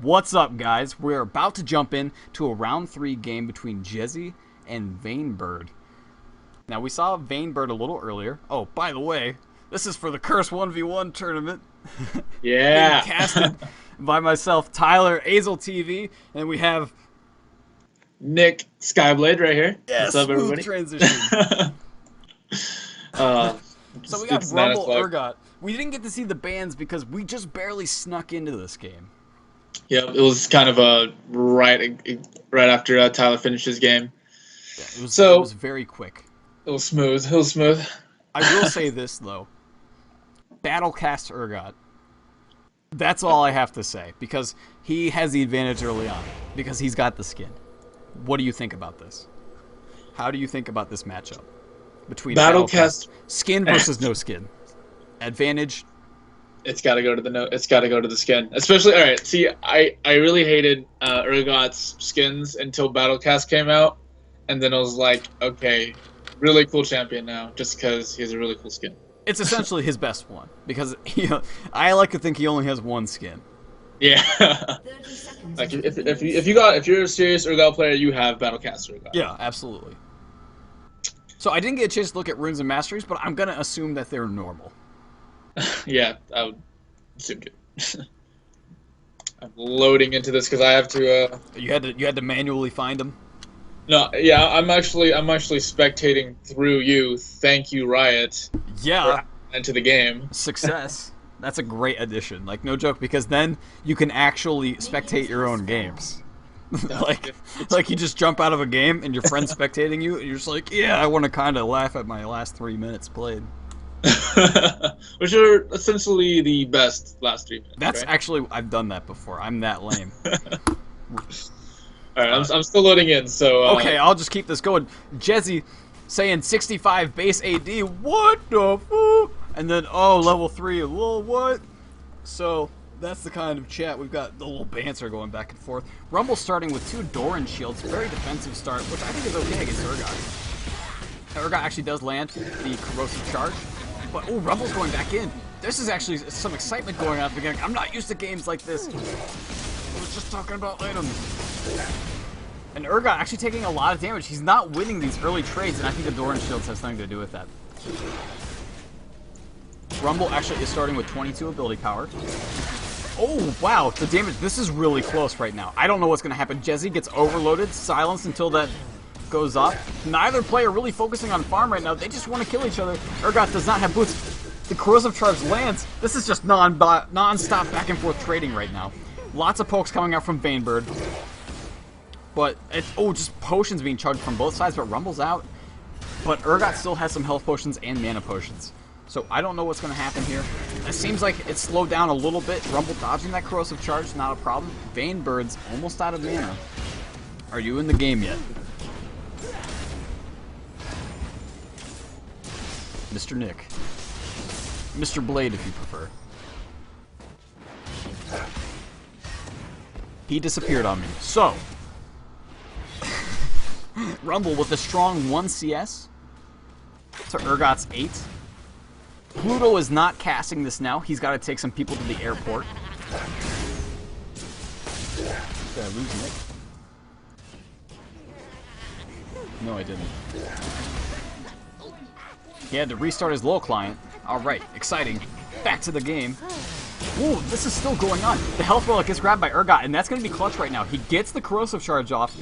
What's up, guys? We're about to jump in to a round 3 game between Jezie and Vainbird. Now, we saw Vainbird a little earlier. Oh, by the way, this is for the Curse 1v1 tournament. Yeah. Being casted by myself, Tyler, Azel TV, and we have... Nick Skyblade right here. Yeah, What's up, smooth everybody? transition. So we got it's Rumble 9 o'clock. Urgot. We didn't get to see the bands because we just barely snuck into this game. Yep, it was kind of a right after Tyler finished his game. Yeah, it So- was very quick. It was smooth. It was smooth. I will say this, though. Battlecast Urgot. That's all I have to say, because he has the advantage early on, because he's got the skin. What do you think about this? How do you think about this matchup between Battlecast skin versus no skin? Advantage. It's got to go to the It's got to go to the skin. Especially, all right. See, I really hated Urgot's skins until Battlecast came out, and then I was like, okay, really cool champion now, just because he has a really cool skin. It's essentially his best one, because I like to think he only has one skin. Yeah. Like if you're a serious Urgot player, you have Battlecast Urgot. Yeah, absolutely. So I didn't get a chance to look at runes and masteries, but I'm gonna assume that they're normal. Yeah, I would assume too. I'm loading into this because I have to. You had to manually find them. No, yeah, I'm actually spectating through you. Thank you, Riot. Yeah, Into the game. success. That's a great addition. Like, no joke, because then you can actually spectate your own games. like you just jump out of a game and your friend's spectating you, and you're just like, yeah, I want to kind of laugh at my last 3 minutes played. Which are essentially the best last 3 minutes. That's right? actually, I've done that before. I'm that lame. All right, I'm still loading in. So Okay, I'll just keep this going. Jezie saying 65 base AD. What the fuck? And then, oh, level 3. Whoa, what? So, that's the kind of chat. We've got the little banter going back and forth. Rumble starting with 2 Doran shields. Very defensive start, which I think is okay against Urgot. Urgot actually does land the corrosive charge. But, oh, Rumble's going back in. This is actually some excitement going on at the beginning. I'm not used to games like this. I was just talking about items. And Urgot actually taking a lot of damage. He's not winning these early trades, and I think the Doran shields has something to do with that. Rumble actually is starting with 22 ability power. Oh, wow, the damage. This is really close right now. I don't know what's going to happen. Jezie gets overloaded, silenced until that goes up. Neither player really focusing on farm right now. They just want to kill each other. Urgot does not have boots. The corrosive charge lands. This is just non-stop back and forth trading right now. Lots of pokes coming out from Vainbird. But, just potions being chugged from both sides, but Rumble's out. But Urgot still has some health potions and mana potions. So I don't know what's going to happen here. It seems like it's slowed down a little bit. Rumble dodging that corrosive charge, not a problem. Vainbird's almost out of mana. Are you in the game yet? Mr. Nick. Mr. Blade, if you prefer. He disappeared on me. So, Rumble with a strong 1 CS to Urgot's 8. Pluto is not casting this now. He's got to take some people to the airport. Did I lose Nick? No, I didn't. He had to restart his low client. Alright, exciting. Back to the game. Ooh, this is still going on. The health relic gets grabbed by Urgot, and that's going to be clutch right now. He gets the corrosive charge off.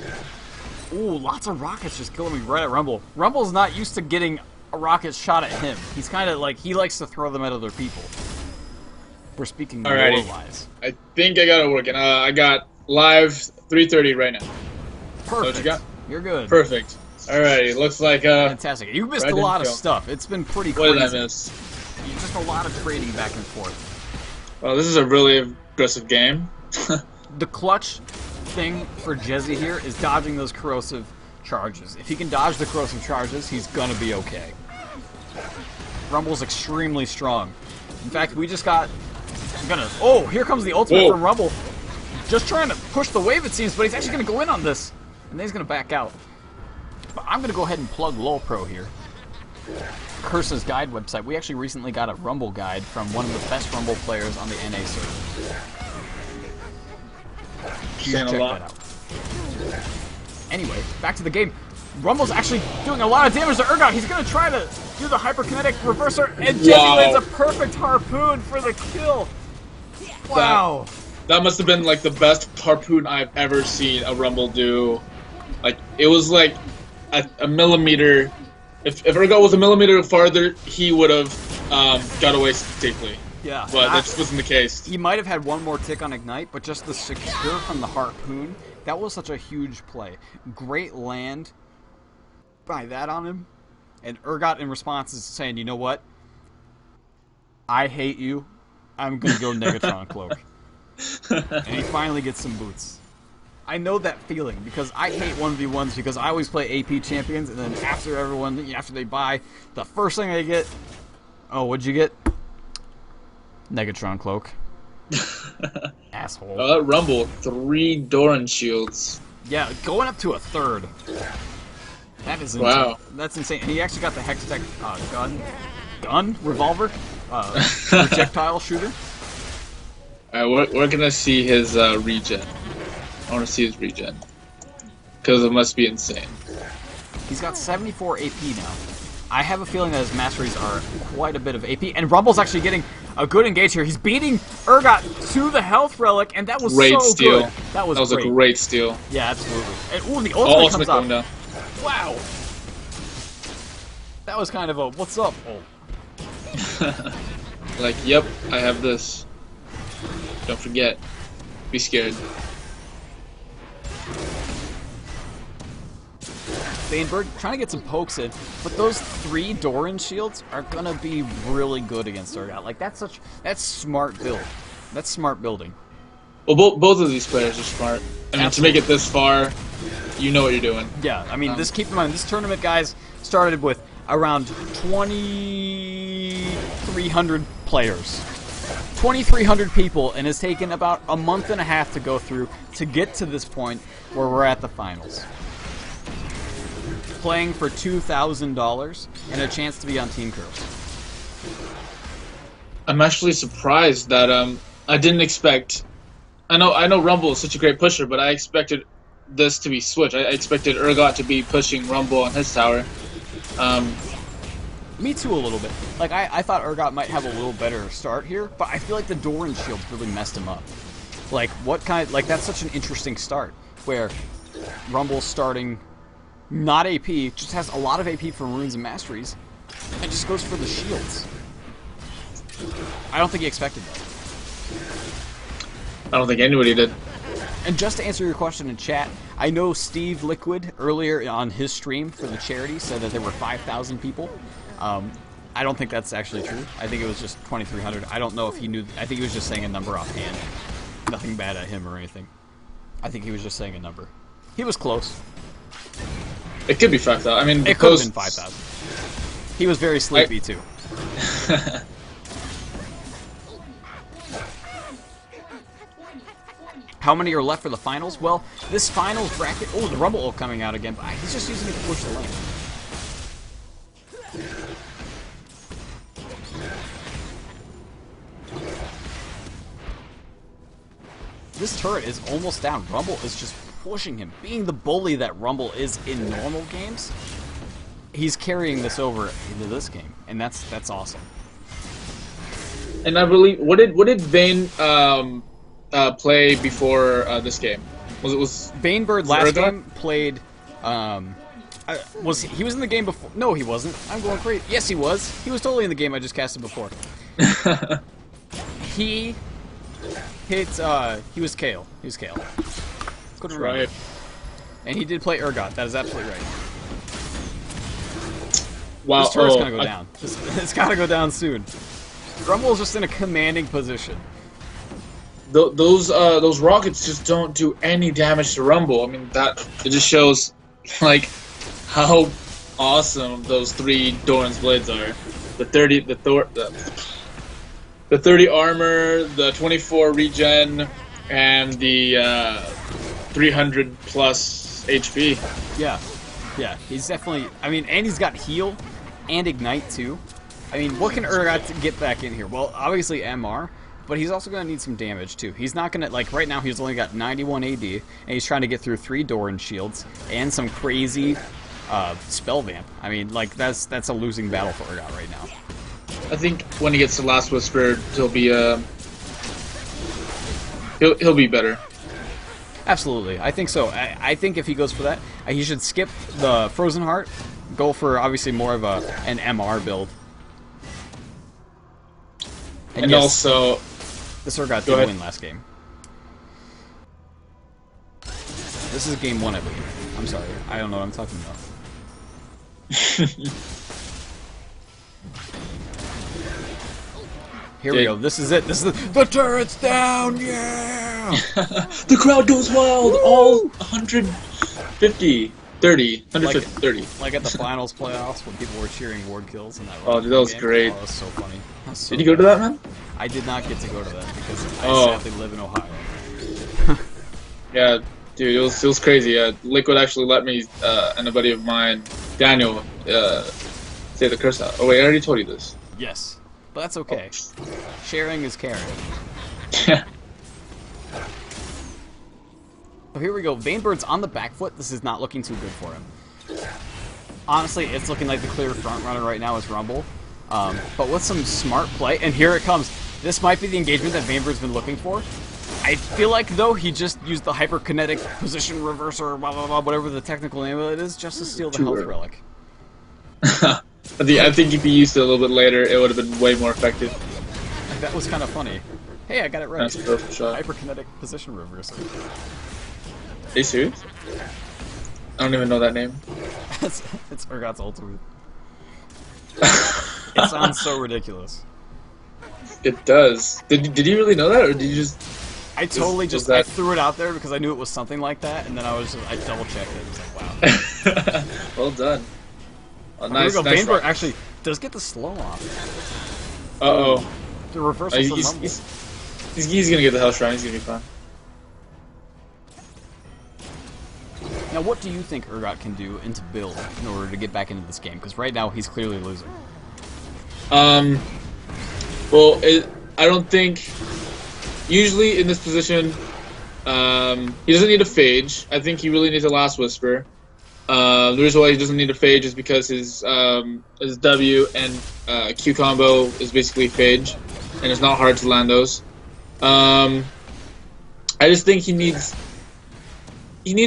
Ooh, lots of rockets just killing me right at Rumble. Rumble's not used to getting a rocket shot at him. He's kind of like, he likes to throw them at other people. We're speaking lore-wise. I think I got it working. I got live 3:30 right now. Perfect. What you got? You're good. Perfect. Alrighty, looks like Fantastic. You missed right a lot of info. stuff. It's been pretty What crazy. did I miss? Just a lot of trading back and forth. Well, this is a really aggressive game. The clutch thing for Jezie here is dodging those corrosive charges. If he can dodge the corrosive charges, he's gonna be okay. Rumble's extremely strong. In fact, we just got... Oh, here comes the ultimate from Rumble. Just trying to push the wave, it seems, but he's actually gonna go in on this. And then he's gonna back out. But I'm gonna go ahead and plug LOL Pro here. Curse's guide website. We actually recently got a Rumble guide from one of the best Rumble players on the NA server. you saying a check lot. that out. Anyway, back to the game. Rumble's actually doing a lot of damage to Urgot. He's going to try to do the hyperkinetic reverser, and Jezie lands a perfect harpoon for the kill. Wow. That must have been like the best harpoon I've ever seen a Rumble do. Like, it was like a millimeter. If Urgot was a millimeter farther, he would have got away safely. Yeah. But that just wasn't the case. He might have had one more tick on Ignite, but just the secure from the harpoon, that was such a huge play. Great land by that on him. And Urgot in response is saying, you know what? I hate you. I'm going to go Negatron Cloak. And he finally gets some boots. I know that feeling because I hate 1v1s because I always play AP champions, and then after they buy, the first thing they get, oh, what'd you get? Negatron Cloak. Asshole. Oh, that Rumble, 3 Doran shields. Yeah, going up to a third. That is insane. Wow. That's insane. And he actually got the Hextech revolver, projectile shooter. We're gonna see his regen. I want to see his regen because it must be insane. He's got 74 AP now. I have a feeling that his masteries are quite a bit of AP, and Rumble's actually getting a good engage here. He's beating Urgot to the health relic, and that was Great so steal. good. That was a great steal. Yeah, absolutely. And ooh, the ultimate comes going up. down. Wow. That was kind of a what's up? Oh. Like, yep, I have this. Don't forget. Be scared. Vainbird trying to get some pokes in, but those 3 Doran shields are gonna be really good against Urgot. Like that's smart build. That's smart building. Well, both of these players are smart. I mean, to make it this far, you know what you're doing. Yeah, I mean, keep in mind, this tournament, guys, started with around 2,300 players. 2,300 people, and it's taken about a month and a half to go through to get to this point where we're at the finals. Playing for $2,000 and a chance to be on Team Curls. I'm actually surprised that I didn't expect. I know Rumble is such a great pusher, but I expected this to be switched. I expected Urgot to be pushing Rumble on his tower. Me too, a little bit. Like I thought Urgot might have a little better start here, but I feel like the Doran shield really messed him up. Like that's such an interesting start where Rumble's starting not AP, just has a lot of AP from runes and masteries, and just goes for the shields. I don't think he expected that. I don't think anybody did. And just to answer your question in chat, I know Steve Liquid earlier on his stream for the charity said that there were 5,000 people. I don't think that's actually true. I think it was just 2,300. I don't know if he knew. I think he was just saying a number offhand. Nothing bad at him or anything. I think he was just saying a number. He was close. It could be 5,000. I mean, it could have been 5,000. He was very sleepy too. How many are left for the finals? Well, this finals bracket... Oh, the Rumble ult coming out again, but he's just using it to push the lane. This turret is almost down. Rumble is just pushing him. Being the bully that Rumble is in normal games, he's carrying this over into this game, and that's awesome. And I believe... What did Vayne... play before this game? Was Vainbird last game played? He was in the game before? No, he wasn't. I'm going crazy. Yes, he was. He was totally in the game I just casted before. He hit. He was Kale. He was Kale. Let's go to right. And he did play Urgot. That is absolutely right. Wow. This turret's gonna go down. It's gotta go down soon. Rumble's just in a commanding position. Those rockets just don't do any damage to Rumble. I mean, it just shows like how awesome those 3 Doran's blades are. The 30 armor, the 24 regen, and the 300 plus HP. Yeah, he's definitely. I mean, and he's got heal and ignite too. I mean, what can Urgot get back in here? Well, obviously MR. but he's also going to need some damage too. He's not going to, like, right now he's only got 91 AD, and he's trying to get through 3 Doran shields and some crazy spell vamp. I mean, like, that's a losing battle for Urgot right now. I think when he gets to Last Whisper, he'll be he'll be better. Absolutely, I think so. I think if he goes for that, he should skip the Frozen Heart, go for obviously more of an MR build. And yes, also, this Urgot did win last game. This is game 1, I believe. I'm sorry, I don't know what I'm talking about. Here we go. This is it. This is the turret's down. Yeah. The crowd goes wild. Woo! All 150, 30, 150, 30. Like at the finals playoffs when people were cheering ward kills and that. Oh, dude, that was great. Oh, that was so funny. Was so did you go to that, man? I did not get to go to that because I sadly live in Ohio. Yeah, dude, it was crazy. Liquid actually let me and a buddy of mine, Daniel, say the curse out. Oh wait, I already told you this. Yes. But that's okay. Sharing is caring. Yeah. So here we go. Vainbird's on the back foot. This is not looking too good for him. Honestly, it's looking like the clear front runner right now is Rumble. But with some smart play, and here it comes. This might be the engagement that Vainbird's been looking for. I feel like, though, he just used the hyperkinetic position reverser, blah, blah, blah, whatever the technical name of it is, just to steal the health relic. I think if he used it a little bit later, it would have been way more effective. That was kind of funny. Hey, I got it right. That's a perfect shot. Hyperkinetic position reverser. Are you serious? I don't even know that name. It's Urgot's ultimate. It sounds so ridiculous. It does. Did you really know that, or did you just... I totally just I threw it out there because I knew it was something like that, and then I double checked it. I was like, wow. Well done. Oh, nice. Nice Vainbird actually does get the slow off. Uh-oh. The reversal from Rumble. He's gonna get the Hell Shrine. He's gonna be fine. Now, what do you think Urgot can do into build in order to get back into this game? Because right now he's clearly losing. Well, I don't think... Usually in this position, he doesn't need a Phage. I think he really needs a Last Whisper. The reason why he doesn't need a Phage is because his W and Q combo is basically Phage, and it's not hard to land those. I just think he needs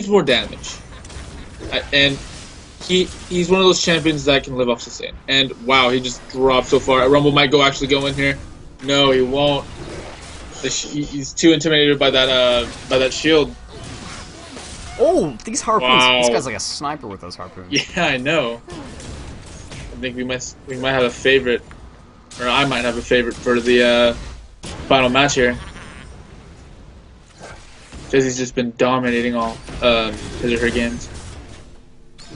more damage, and he's one of those champions that can live off sustain. And wow, he just dropped so far. Rumble might actually go in here. No, he won't. He's too intimidated by that shield. Oh, these harpoons! Wow. This guy's like a sniper with those harpoons. Yeah, I know. I think we might have a favorite, or I might have a favorite for the final match here. Jezie's just been dominating all his or her games.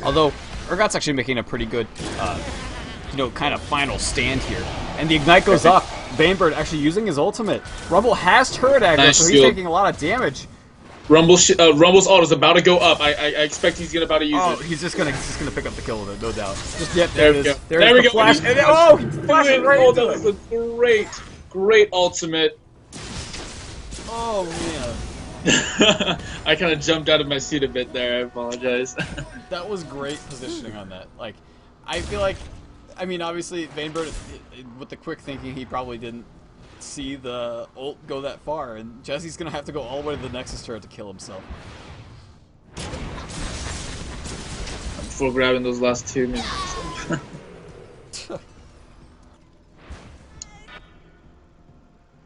Although Urgot's actually making a pretty good, kind of final stand here, and the ignite goes up. Vainbird actually using his ultimate. Rumble has turret aggro, Nice so he's shield. taking a lot of damage. Rumble's ult is about to go up. I expect he's about to use it. Oh, he's just gonna pick up the kill with it, no doubt. Just There we go. There we go. Flash, and then, he flashes right Oh, into that it. was a great ultimate. Oh man. I kind of jumped out of my seat a bit there. I apologize. That was great positioning on that. Like, I feel like, I mean, obviously Vainbird, with the quick thinking, he probably didn't see the ult go that far, and Jezie's gonna have to go all the way to the Nexus turret to kill himself. Before grabbing those last 2 minutes.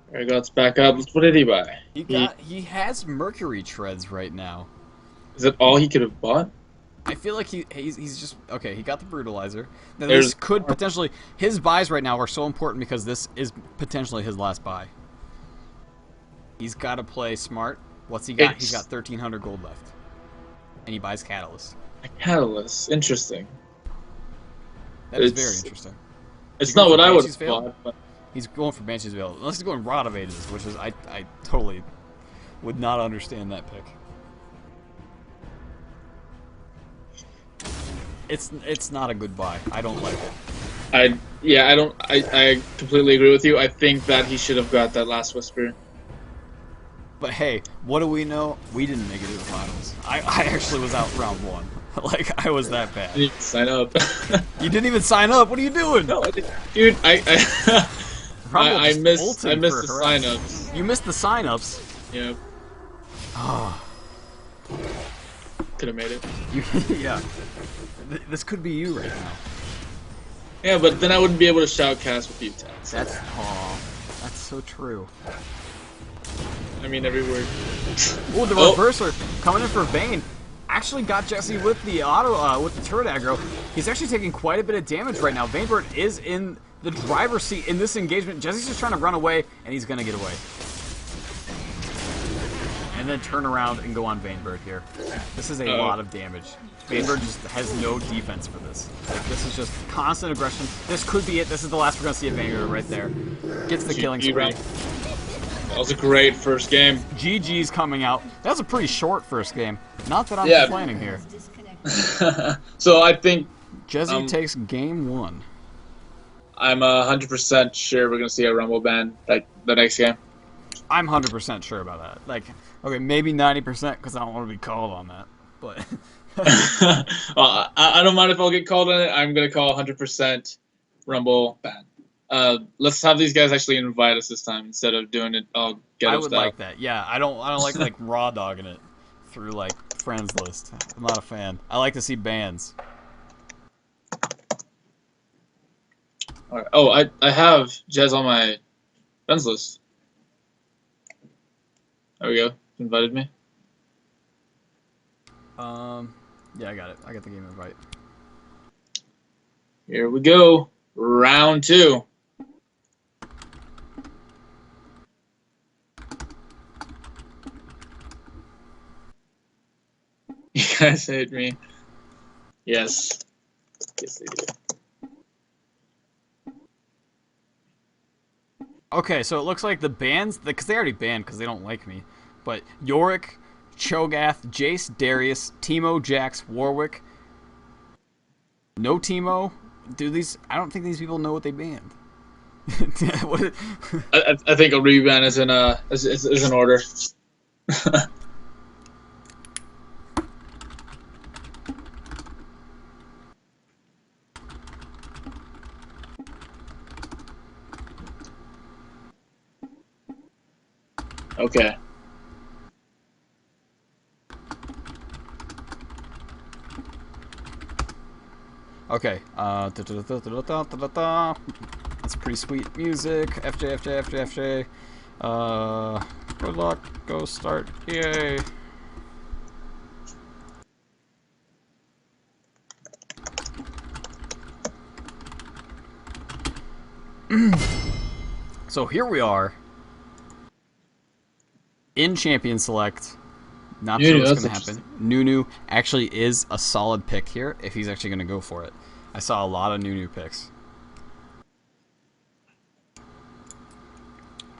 Alright, let's back up. What did he buy? He has Mercury treads right now. Is that all he could have bought? I feel like he's just okay. He got the brutalizer. Now this could potentially, his buys right now are so important because this is potentially his last buy. He's got to play smart. What's he got? He's got 1,300 gold left, and he buys Catalyst. A Catalyst, interesting. That is very interesting. It's not what I would have bought. But... He's going for Banshee's Veil, unless he's going Rod of Ages, which is I totally would not understand that pick. It's not a good buy. I don't like it. I completely agree with you. I think that he should have got that last whisper. But hey, what do we know? We didn't make it to the finals. I actually was out round one. Like, I was that bad. I didn't even sign up. You didn't even sign up. What are you doing? No, I didn't. Dude, Rumble I just missed ulting the for harass. signups. You missed the signups. Yeah, Oh, could have made it. yeah. This could be you right now. Yeah, but then I wouldn't be able to shoutcast with you, Tats. That's so true. I mean every word. Oh, the reverser coming in for Vayne. Actually got Jezie with the with the turret aggro. He's actually taking quite a bit of damage right now. Vainbird is in the driver's seat in this engagement. Jezie's just trying to run away, and he's gonna get away. And then turn around and go on Vainbird here. This is a lot of damage. Vainbird just has no defense for this. Like, this is just constant aggression. This could be it. This is the last we're gonna see of Vainbird right there. Gets the killing spree. That was a great first game. GG's coming out. That was a pretty short first game. Not that I'm complaining here. So I think Jezie takes game one. I'm 100% sure we're gonna see a Rumble ban like the next game. I'm 100% sure about that. Like, okay, maybe 90% because I don't want to be called on that. But Well, I don't mind if I'll get called on it. I'm gonna call 100% Rumble ban. Let's have these guys actually invite us this time instead of doing it all ghetto I would style. like that. Yeah, I don't like raw dogging it through like friends list. I'm not a fan. I like to see bans. All right. Oh, I have Jez on my friends list. There we go. Invited me. Yeah, I got it. I got the game invite. Here we go. Round 2. You guys hate me. Yes. Yes, they do. Okay, so it looks like the bans, because they already banned because they don't like me, but Yorick, Cho'Gath, Jace, Darius, Teemo, Jax, Warwick. No Teemo? I don't think these people know what they banned. I think a reban is in order. Okay. Okay, that's pretty sweet music. FJ. Good luck. Go start. Yay. So here we are in Champion Select. Not sure what's going to happen. Nunu actually is a solid pick here if he's actually going to go for it. I saw a lot of Nunu picks.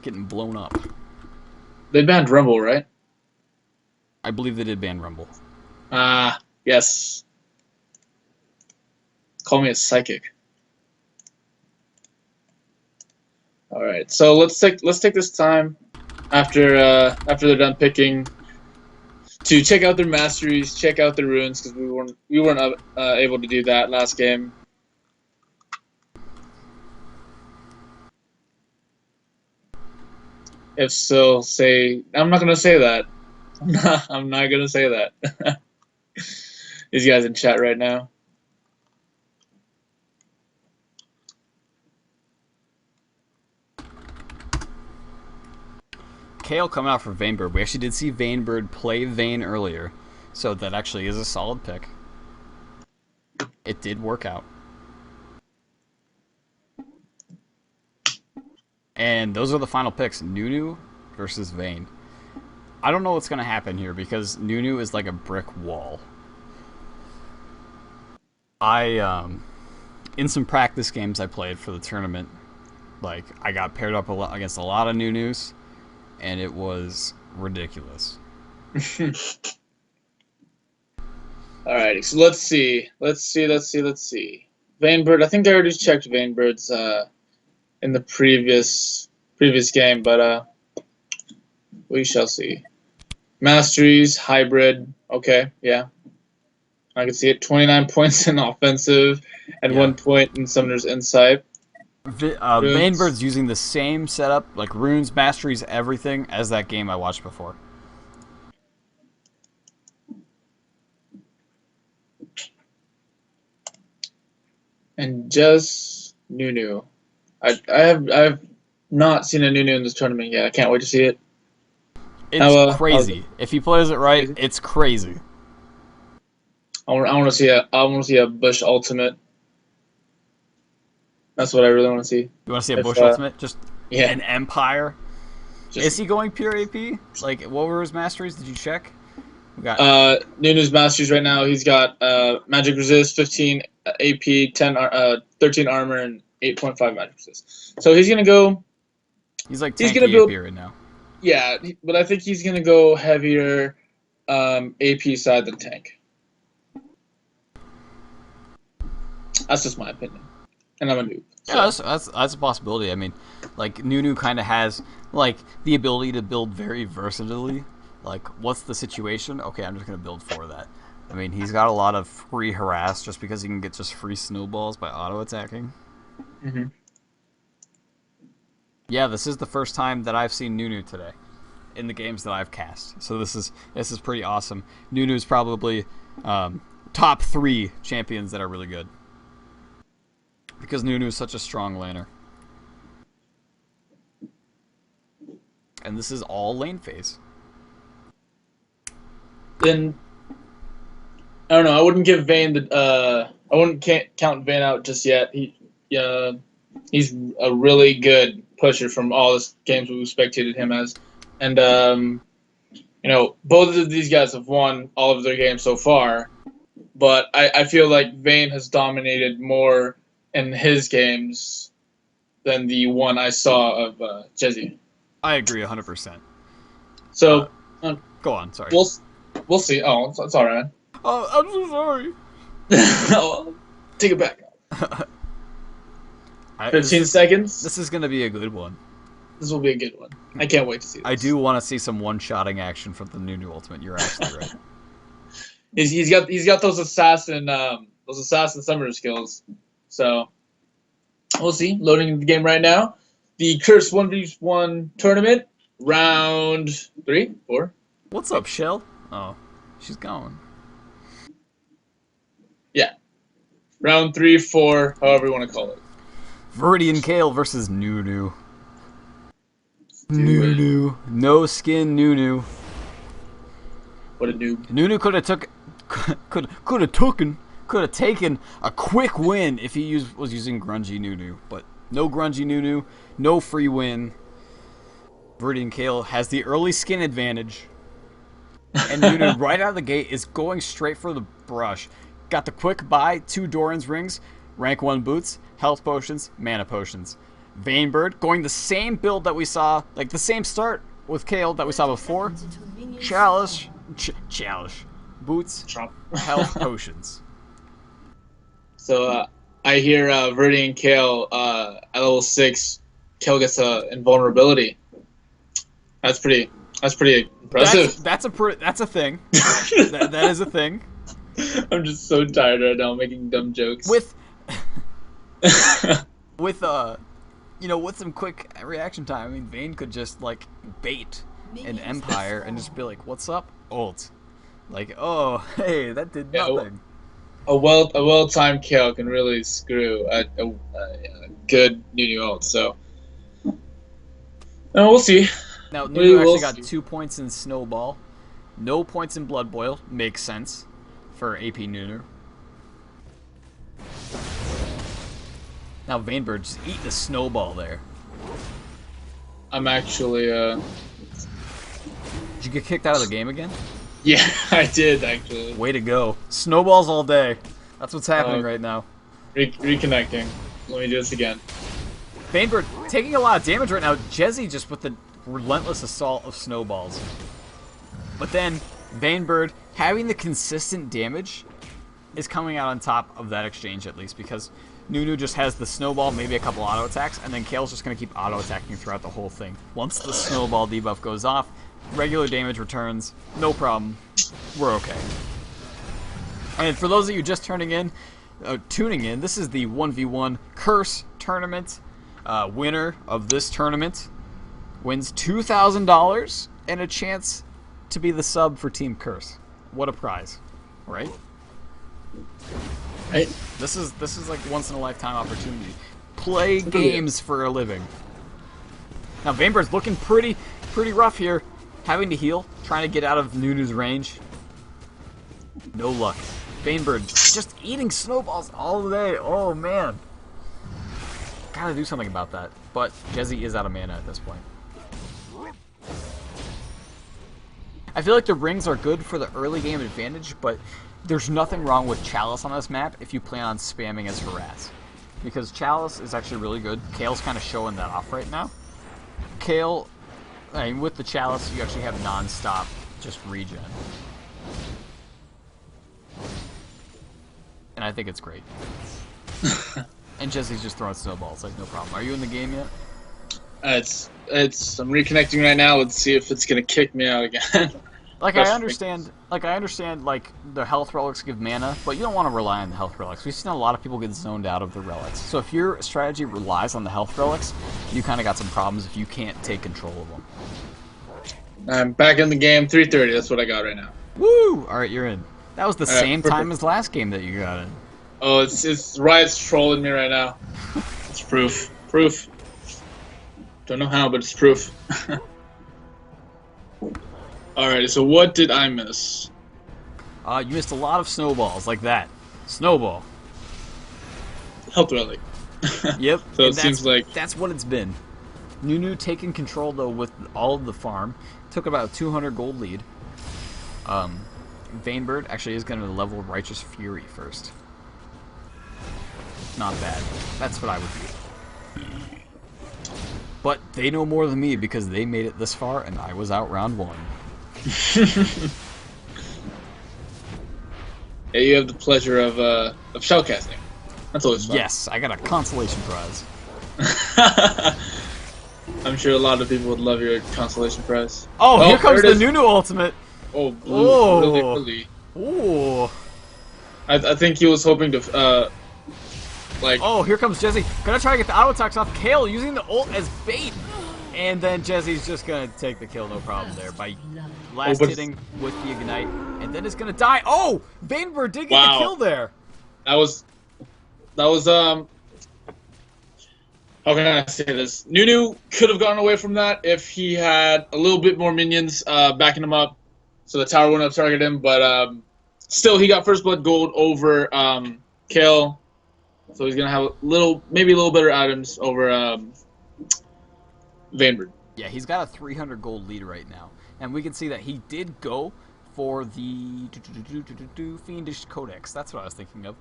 Getting blown up. They banned Rumble, right? I believe they did ban Rumble. Yes. Call me a psychic. All right, so let's take this time after they're done picking to check out their masteries, check out their runes because we weren't able to do that last game. If so, say I'm not gonna say that. I'm not gonna say that. These guys in chat right now. Kale coming out for Vainbird. We actually did see Vainbird play Vayne earlier, so that actually is a solid pick. It did work out. And those are the final picks. Nunu versus Vayne. I don't know what's going to happen here because Nunu is like a brick wall. In some practice games I played for the tournament, like I got paired up against a lot of Nunus, and it was ridiculous. Alrighty, so let's see. Vainbird. I think I already checked Vainbird's in the previous game, but we shall see. Masteries, hybrid. Okay, yeah. I can see it. 29 points in offensive and Yeah. 1 point in Summoner's Insight. Vainbird's using the same setup, like runes, masteries, everything, as that game I watched before. And just Nunu. I have not seen a Nunu in this tournament yet. I can't wait to see it. It's crazy. If he plays it right, crazy? it's crazy. I want to see a Bush ultimate. That's what I really want to see. You want to see a Bush ultimate? Just yeah. an Empire? Just, Is he going pure AP? Like, what were his masteries? Did you check? We got Nunu's masteries right now. He's got magic resist, 15 AP, 13 armor, and 8.5 magic resist. So he's gonna go. He's like tanky AP right now. Yeah, but I think he's gonna go heavier AP side than tank. That's just my opinion, and I'm a noob. So. Yeah, that's a possibility. I mean, like Nunu kind of has like the ability to build very versatilely. Like, what's the situation? Okay, I'm just gonna build for that. I mean, he's got a lot of free harass just because he can get just free snowballs by auto attacking. Mm-hmm. Yeah, this is the first time that I've seen Nunu today in the games that I've cast. So this is pretty awesome. Nunu's probably top 3 champions that are really good. Because Nunu is such a strong laner. And this is all lane phase. Then I don't know. I wouldn't give Vayne the. I wouldn't count Vayne out just yet. He's a really good pusher from all the games we've spectated him as, and both of these guys have won all of their games so far. But I feel like Vayne has dominated more in his games than the one I saw of Jezie. I agree 100%. So go on. Sorry. We'll see. Oh, it's all right. Oh, I'm so sorry. Oh, take it back. 15 seconds. This is gonna be a good one. This will be a good one. I can't wait to see this. I do want to see some one-shotting action from the Nunu ultimate. You're absolutely right. He's got those assassin summoner skills. So we'll see. Loading the game right now. The Curse 1v1 tournament, round 3, 4. What's up, Shell? Oh, she's gone. Yeah. Round 3, 4, however you want to call it. Viridian Kale versus Nunu. Nunu. No skin Nunu. What a noob. Nunu could have taken a quick win if he was using grungy Nunu, but no grungy Nunu, no free win. Viridian Kale has the early skin advantage. And Nunu right out of the gate is going straight for the brush. Got the quick buy, 2 Doran's rings, rank 1 boots, health potions, mana potions. Vainbird going the same build that we saw, like the same start with Kale that we saw before. Chalice, boots, health potions. So I hear Viridian Kale at level 6, Kale gets invulnerability. That's pretty impressive. That's a thing. that is a thing. I'm just so tired right now making dumb jokes. With some quick reaction time. I mean, Vayne could just like bait an Empire and just be like, "What's up, ult?" Like, "Oh, hey, that did nothing." A well-timed Kale can really screw a good Nunu ult. So, we'll see. Now, Nunu actually got 2 points in Snowball, no points in Blood Boil. Makes sense for AP Nunu. Now Vainbird just eat the snowball there. I'm actually Did you get kicked out of the game again? Yeah, I did actually. Way to go. Snowballs all day. That's what's happening right now. Reconnecting. Let me do this again. Vainbird taking a lot of damage right now. Jezie just with the relentless assault of snowballs. But then Vainbird having the consistent damage is coming out on top of that exchange at least, because Nunu just has the snowball, maybe a couple auto attacks, and then Kale's just going to keep auto attacking throughout the whole thing. Once the snowball debuff goes off, regular damage returns, no problem. We're okay. And for those of you just tuning in, this is the 1v1 Curse tournament. Winner of this tournament wins $2,000 and a chance to be the sub for Team Curse. What a prize, right? Right. This is like once in a lifetime opportunity. Play games for a living. Now Vainbird's looking pretty rough here, having to heal, trying to get out of Nunu's range. No luck. Vainbird just eating snowballs all day. Oh man. Gotta do something about that. But Jezie is out of mana at this point. I feel like the rings are good for the early game advantage, but there's nothing wrong with Chalice on this map if you plan on spamming as Harass. Because Chalice is actually really good. Kale's kind of showing that off right now. Kale, I mean, with the Chalice, you actually have non-stop just regen. And I think it's great. And Jezie's just throwing snowballs, like no problem. Are you in the game yet? I'm reconnecting right now. Let's see if it's gonna kick me out again. I understand like the health relics give mana, but you don't want to rely on the health relics. We've seen a lot of people get zoned out of the relics. So if your strategy relies on the health relics, you kind of got some problems if you can't take control of them. I'm back in the game. 3:30. That's what I got right now. Woo! All right, you're in. That was the same perfect. time as last game that you got in. Oh, it's Riot's trolling me right now. It's proof. Proof. Don't know how, but it's proof. Alright, so what did I miss? You missed a lot of snowballs, like that. Snowball. Health relic. Yep. So it seems like that's what it's been. Nunu taking control though with all of the farm. Took about a 200 gold lead. Vainbird actually is going to level Righteous Fury first. Not bad. That's what I would do. But they know more than me because they made it this far and I was out round one. Yeah, you have the pleasure of shellcasting. That's always fun. Yes, I got a consolation prize. I'm sure a lot of people would love your consolation prize. Oh, here comes the Nunu ultimate. Oh, blue. Really. Ooh. I think he was hoping to, like... Oh, here comes Jezie. Gonna try to get the auto attacks off. Kale using the ult as bait. And then Jezie's just gonna take the kill, no problem there, by last hitting with the ignite. And then it's gonna die. Oh! Vainbird did get the kill there. That was, how can I say this? Nunu could have gotten away from that if he had a little bit more minions backing him up, so the tower wouldn't have targeted him. But still, he got first blood gold over Kale, so he's gonna have maybe a little better items over Vainbird. Yeah, he's got a 300 gold lead right now, and we can see that he did go for the Fiendish Codex. That's what I was thinking of.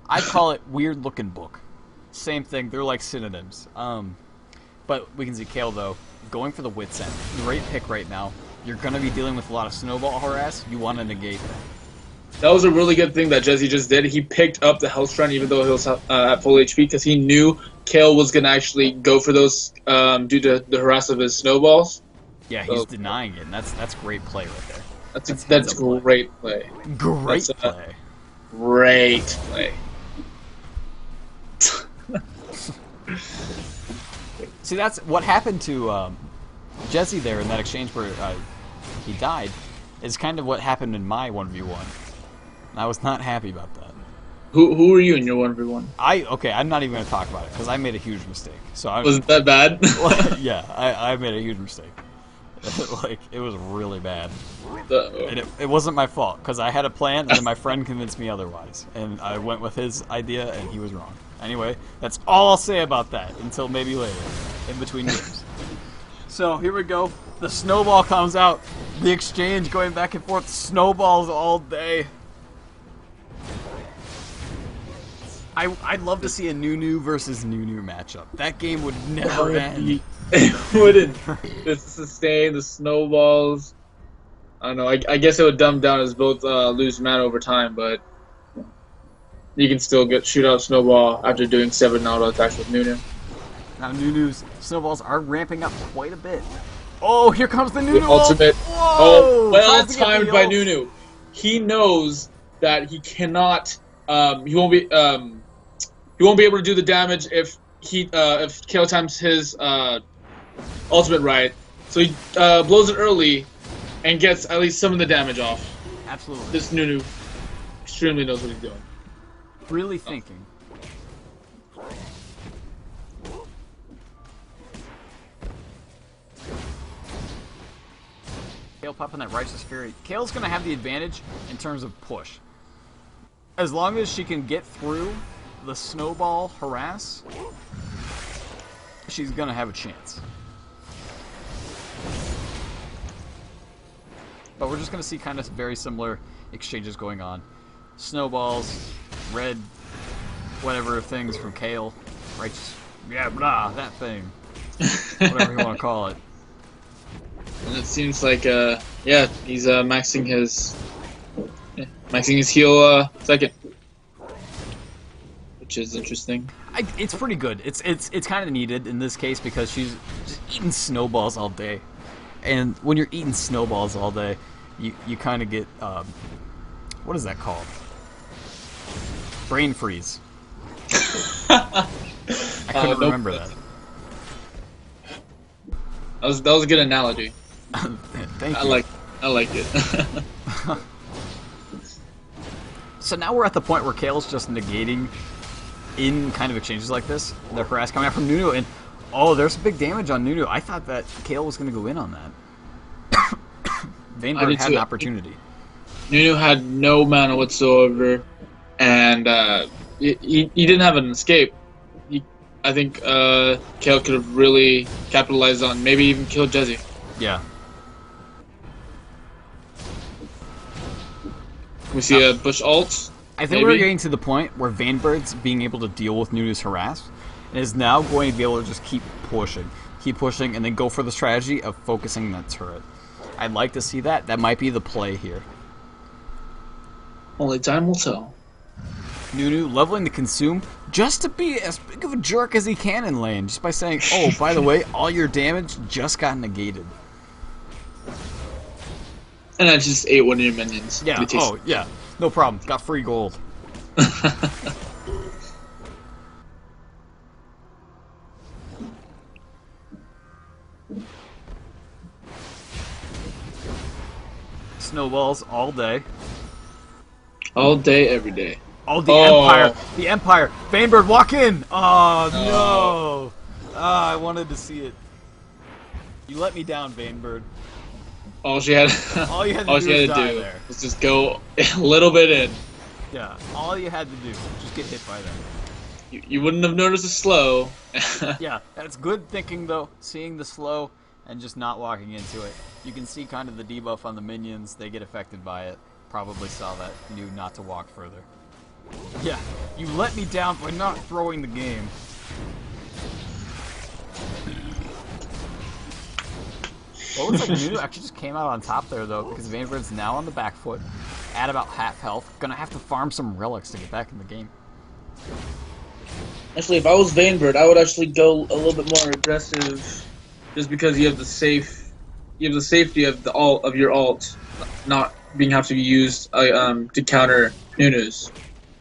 I call it weird looking book. Same thing, they're like synonyms. But we can see Kale, though, going for the Wit's End. Great pick right now. You're going to be dealing with a lot of snowball harass. You want to negate that. That was a really good thing that Jezie just did. He picked up the health shrine even though he was at full HP because he knew Kale was going to actually go for those due to the harass of his snowballs. Yeah, he's denying it, and that's great play right there. That's great play. Great play. Great play. See, that's what happened to Jezie there in that exchange where he died, is kind of what happened in my 1v1. I was not happy about that. Who were you in your 1v1? Okay, I'm not even going to talk about it because I made a huge mistake. So was it that bad? Yeah, I made a huge mistake. Like, it was really bad. And it wasn't my fault because I had a plan and then my friend convinced me otherwise. And I went with his idea and he was wrong. Anyway, that's all I'll say about that until maybe later, in between games. So here we go. The snowball comes out. The exchange going back and forth. Snowballs all day. I'd love to see a Nunu versus Nunu matchup. That game would never end. It wouldn't. The sustain, the snowballs. I don't know. I guess it would dumb down as both lose mana over time, but you can still shoot out Snowball after doing 7 auto attacks with Nunu. Now Nunu's snowballs are ramping up quite a bit. Oh, here comes the Nunu The ultimate. Whoa! Oh, well Tries to get timed the by ult. Nunu. He knows that he cannot. He won't be. He won't be able to do the damage if KO times his ultimate right. So he blows it early and gets at least some of the damage off. Absolutely. This Nunu extremely knows what he's doing. Really thinking. Kale popping that Righteous Fury. Kale's going to have the advantage in terms of push. As long as she can get through the snowball harass, she's going to have a chance. But we're just going to see kind of very similar exchanges going on. Snowballs, red, whatever things from Kale. Righteous, yeah, blah, that thing. Whatever you want to call it. And it seems like, yeah, he's maxing his heal second, which is interesting. It's pretty good. It's kind of needed in this case because she's just eating snowballs all day, and when you're eating snowballs all day, you kind of get what is that called? Brain freeze. I couldn't remember that. That was a good analogy. Thank you. I like it. So now we're at the point where Kale's just negating in kind of exchanges like this. The harass coming out from Nunu, and oh, there's big damage on Nunu. I thought that Kale was going to go in on that. Vainbird had an opportunity. Nunu had no mana whatsoever, and he didn't have an escape. I think Kale could have really capitalized on, maybe even killed Jezie. Yeah. We see a Bush ult. I think we're getting to the point where Vainbird's being able to deal with Nunu's harass, and is now going to be able to just keep pushing, and then go for the strategy of focusing that turret. I'd like to see that. That might be the play here. Only time will tell. Nunu leveling the consume just to be as big of a jerk as he can in lane, just by saying, oh, by the way, all your damage just got negated. And I just ate one of your minions. Yeah, oh, yeah. No problem. Got free gold. Snowballs all day. All day, every day. Oh, the Empire. The Empire. Vainbird, walk in. Oh, no. I wanted to see it. You let me down, Vainbird. All you had to do was just go a little bit in. Yeah, all you had to do was just get hit by them. You wouldn't have noticed the slow. Yeah, that's good thinking, though. Seeing the slow and just not walking into it. You can see kind of the debuff on the minions. They get affected by it. Probably saw that, knew not to walk further. Yeah, you let me down by not throwing the game. Well, it looks like Nunu actually just came out on top there, though, because Vainbird's now on the back foot, at about half health. Gonna have to farm some relics to get back in the game. Actually, if I was Vainbird, I would actually go a little bit more aggressive, just because you have the safety of your ult, not being have to be used to counter Nunu's.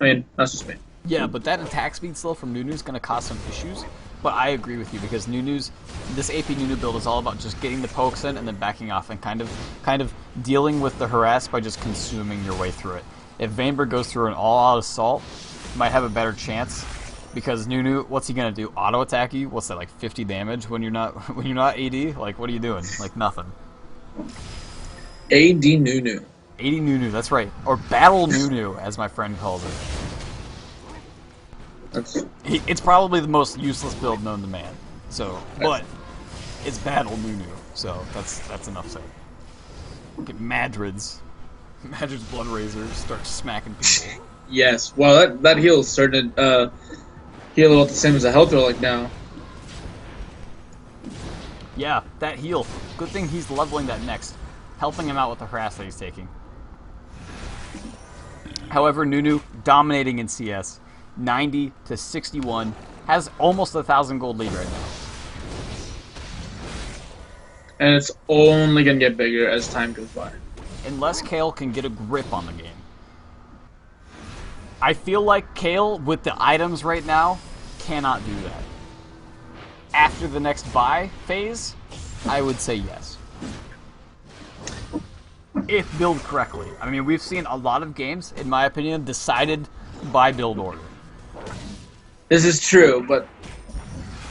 I mean, that's just me. Yeah, but that attack speed slow from Nunu's gonna cause some issues. But I agree with you because this AP Nunu build is all about just getting the pokes in and then backing off and kind of dealing with the harass by just consuming your way through it. If Vainbird goes through an all-out assault, you might have a better chance because Nunu, what's he gonna do? Auto attack you? What's that, like 50 damage when you're not AD? Like, what are you doing? Like nothing. AD Nunu. AD Nunu, that's right, or Battle Nunu, as my friend calls it. It's probably the most useless build known to man. So, but it's Battle Nunu, so that's enough said. Get Madrid's Blood Razor start smacking people. Yes, well that heal started heal about the same as a health relic now. Yeah, that heal. Good thing he's leveling that next, helping him out with the harass that he's taking. However, Nunu dominating in CS, 90 to 61, has almost 1,000 gold lead right now. And it's only going to get bigger as time goes by. Unless Kale can get a grip on the game. I feel like Kale, with the items right now, cannot do that. After the next buy phase, I would say yes. If built correctly. I mean, we've seen a lot of games, in my opinion, decided by build order. This is true, but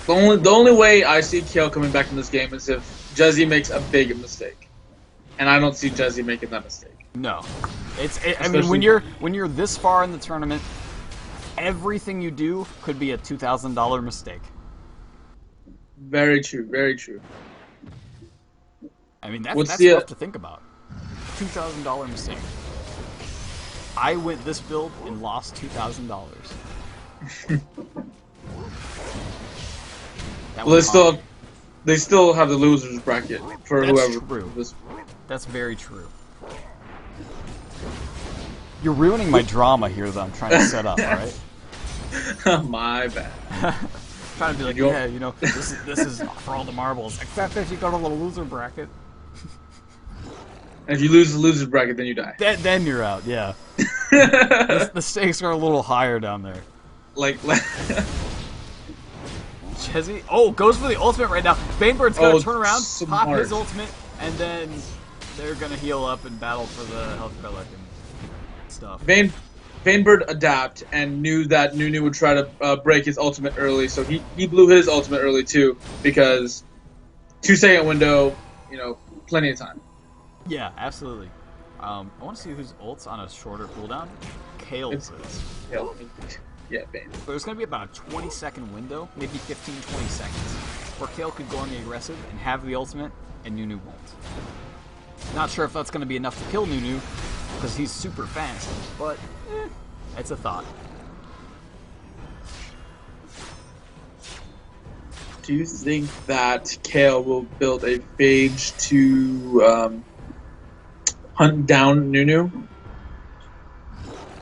the only way I see Kale coming back in this game is if Jezie makes a big mistake. And I don't see Jezie making that mistake. No. I mean, when you're this far in the tournament, everything you do could be a $2,000 mistake. Very true, very true. I mean, that's tough to think about. $2,000 mistake. I went this build and lost $2,000. Well, they still have the losers bracket for whoever. True. That's very true. You're ruining my drama here that I'm trying to set up, alright? My bad. Trying to be like, yeah, you know, this is for all the marbles, except if you go to the loser bracket. And if you lose the loser bracket, then you die. Then you're out, yeah. The stakes are a little higher down there. Like Jezie, goes for the ultimate right now. Vainbird's gonna turn around, pop smart. his ultimate, and then they're gonna heal up and battle for the health relic and stuff. Vainbird adapt and knew that Nunu would try to break his ultimate early, so he blew his ultimate early too, because 2-second window, you know, plenty of time. Yeah, absolutely. I want to see whose ult's on a shorter cooldown. Kale's is. Kale. Yeah, Vayne. But there's going to be about a 20-second window, maybe 15, 20 seconds, where Kale could go on the aggressive and have the ultimate, and Nunu won't. Not sure if that's going to be enough to kill Nunu, because he's super fast, but it's a thought. Do you think that Kale will build a phage to hunt down Nunu?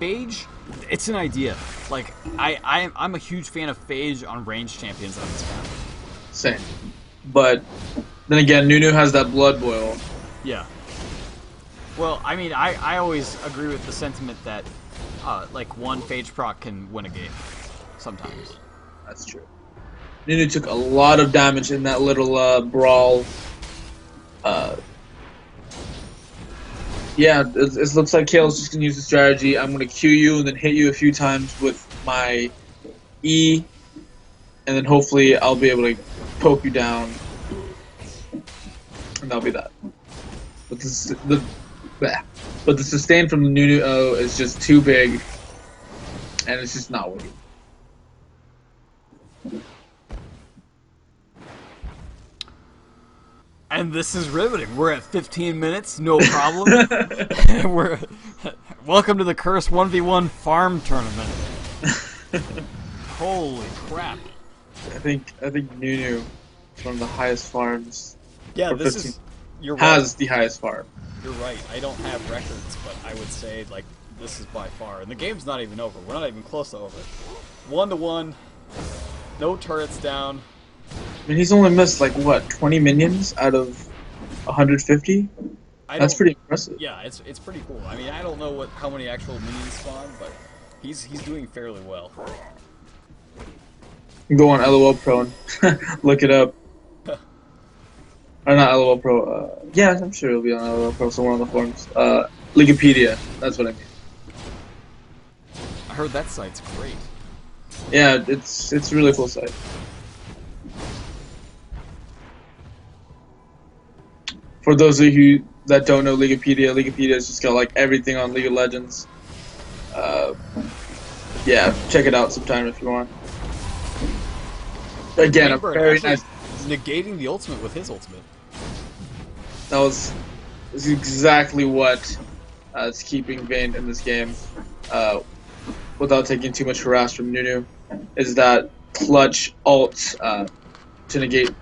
Phage? It's an idea. Like, I'm a huge fan of phage on range champions on this map. Same. But then again, Nunu has that blood boil. Yeah. Well, I mean, I always agree with the sentiment that, like, one phage proc can win a game. Sometimes. That's true. Nunu took a lot of damage in that little brawl. Yeah, it looks like Kale's just going to use the strategy. I'm going to Q you and then hit you a few times with my E. And then hopefully I'll be able to poke you down. And that'll be that. But the sustain from the Nunu O is just too big. And it's just not working. And this is riveting. We're at 15 minutes, no problem. Welcome to the Curse 1v1 farm tournament. Holy crap! I think Nunu is one of the highest farms. Yeah, this is. You're right. Has the highest farm. You're right. I don't have records, but I would say like this is by far. And the game's not even over. We're not even close to over. 1-1. No turrets down. I mean, he's only missed like what, 20 minions out of 150? That's pretty impressive. Yeah, it's pretty cool. I mean, I don't know how many actual minions spawn, but he's doing fairly well. Go on LOL Pro and look it up. Or not LOL Pro. Yeah, I'm sure it'll be on LOL Pro somewhere on the forums. Wikipedia. That's what I mean. I heard that site's great. Yeah, it's a really cool site. For those of you that don't know Wikipedia has just got like everything on League of Legends. Yeah, check it out sometime if you want. Again, a very nice. Negating the ultimate with his ultimate. This is exactly what is keeping Vayne in this game, without taking too much harass from Nunu, is that clutch ult to negate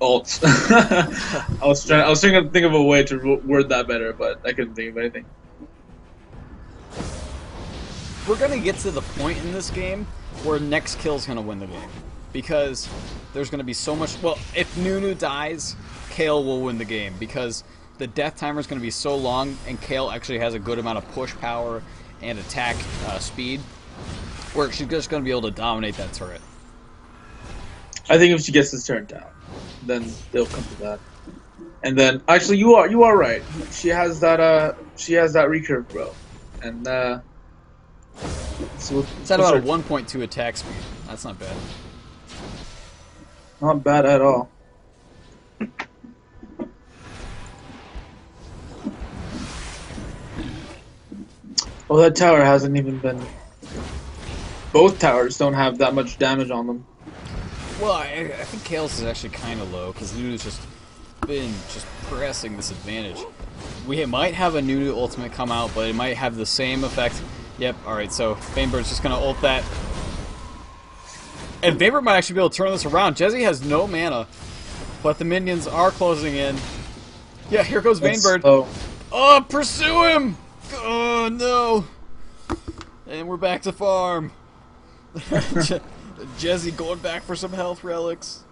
ult. I was trying to think of a way to word that better, but I couldn't think of anything. we're gonna get to the point in this game where next kill's gonna win the game. Because there's gonna be so much... Well, if Nunu dies, Kale will win the game. Because the death timer is gonna be so long, and Kale actually has a good amount of push power and attack speed, where she's just gonna be able to dominate that turret. I think if she gets this turret down, then they'll come to that. And then, actually, you are right. She has that recurve, bro. And so It's at about a 1.2 attack speed. That's not bad. Not bad at all. Well, that tower hasn't even been... Both towers don't have that much damage on them. Well, I think Kale's is actually kind of low, because Nunu's just been pressing this advantage. We might have a Nunu ultimate come out, but it might have the same effect. Yep, alright, so Vainbird's just going to ult that. And Vainbird might actually be able to turn this around. Jezie has no mana, but the minions are closing in. Yeah, here goes Vainbird. Oh, pursue him! Oh, no! And we're back to farm. Jezie going back for some health relics.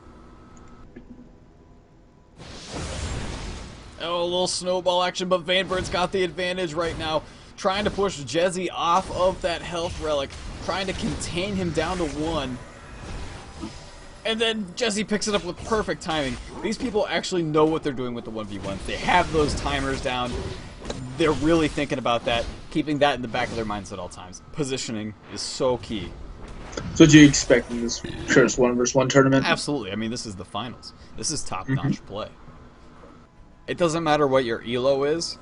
Oh, a little snowball action, but Vainbird's got the advantage right now. Trying to push Jezie off of that health relic. Trying to contain him down to 1. And then Jezie picks it up with perfect timing. These people actually know what they're doing with the 1v1s. They have those timers down. They're really thinking about that. Keeping that in the back of their minds at all times. Positioning is so key. So do you expect in this first 1v1 tournament? Absolutely. I mean, this is the finals. This is top-notch play. It doesn't matter what your elo is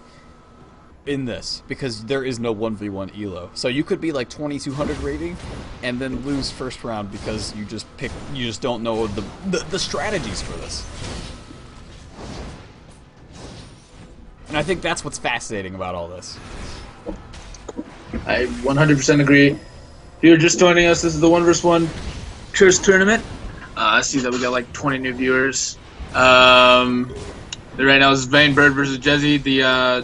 in this, because there is no 1v1 elo. So you could be like 2200 rating and then lose first round because you just don't know the strategies for this. And I think that's what's fascinating about all this. I 100% agree. If you're just joining us, this is the 1v1 Curse tournament. I see that we got like 20 new viewers. Right now is Vainbird versus Jezie, the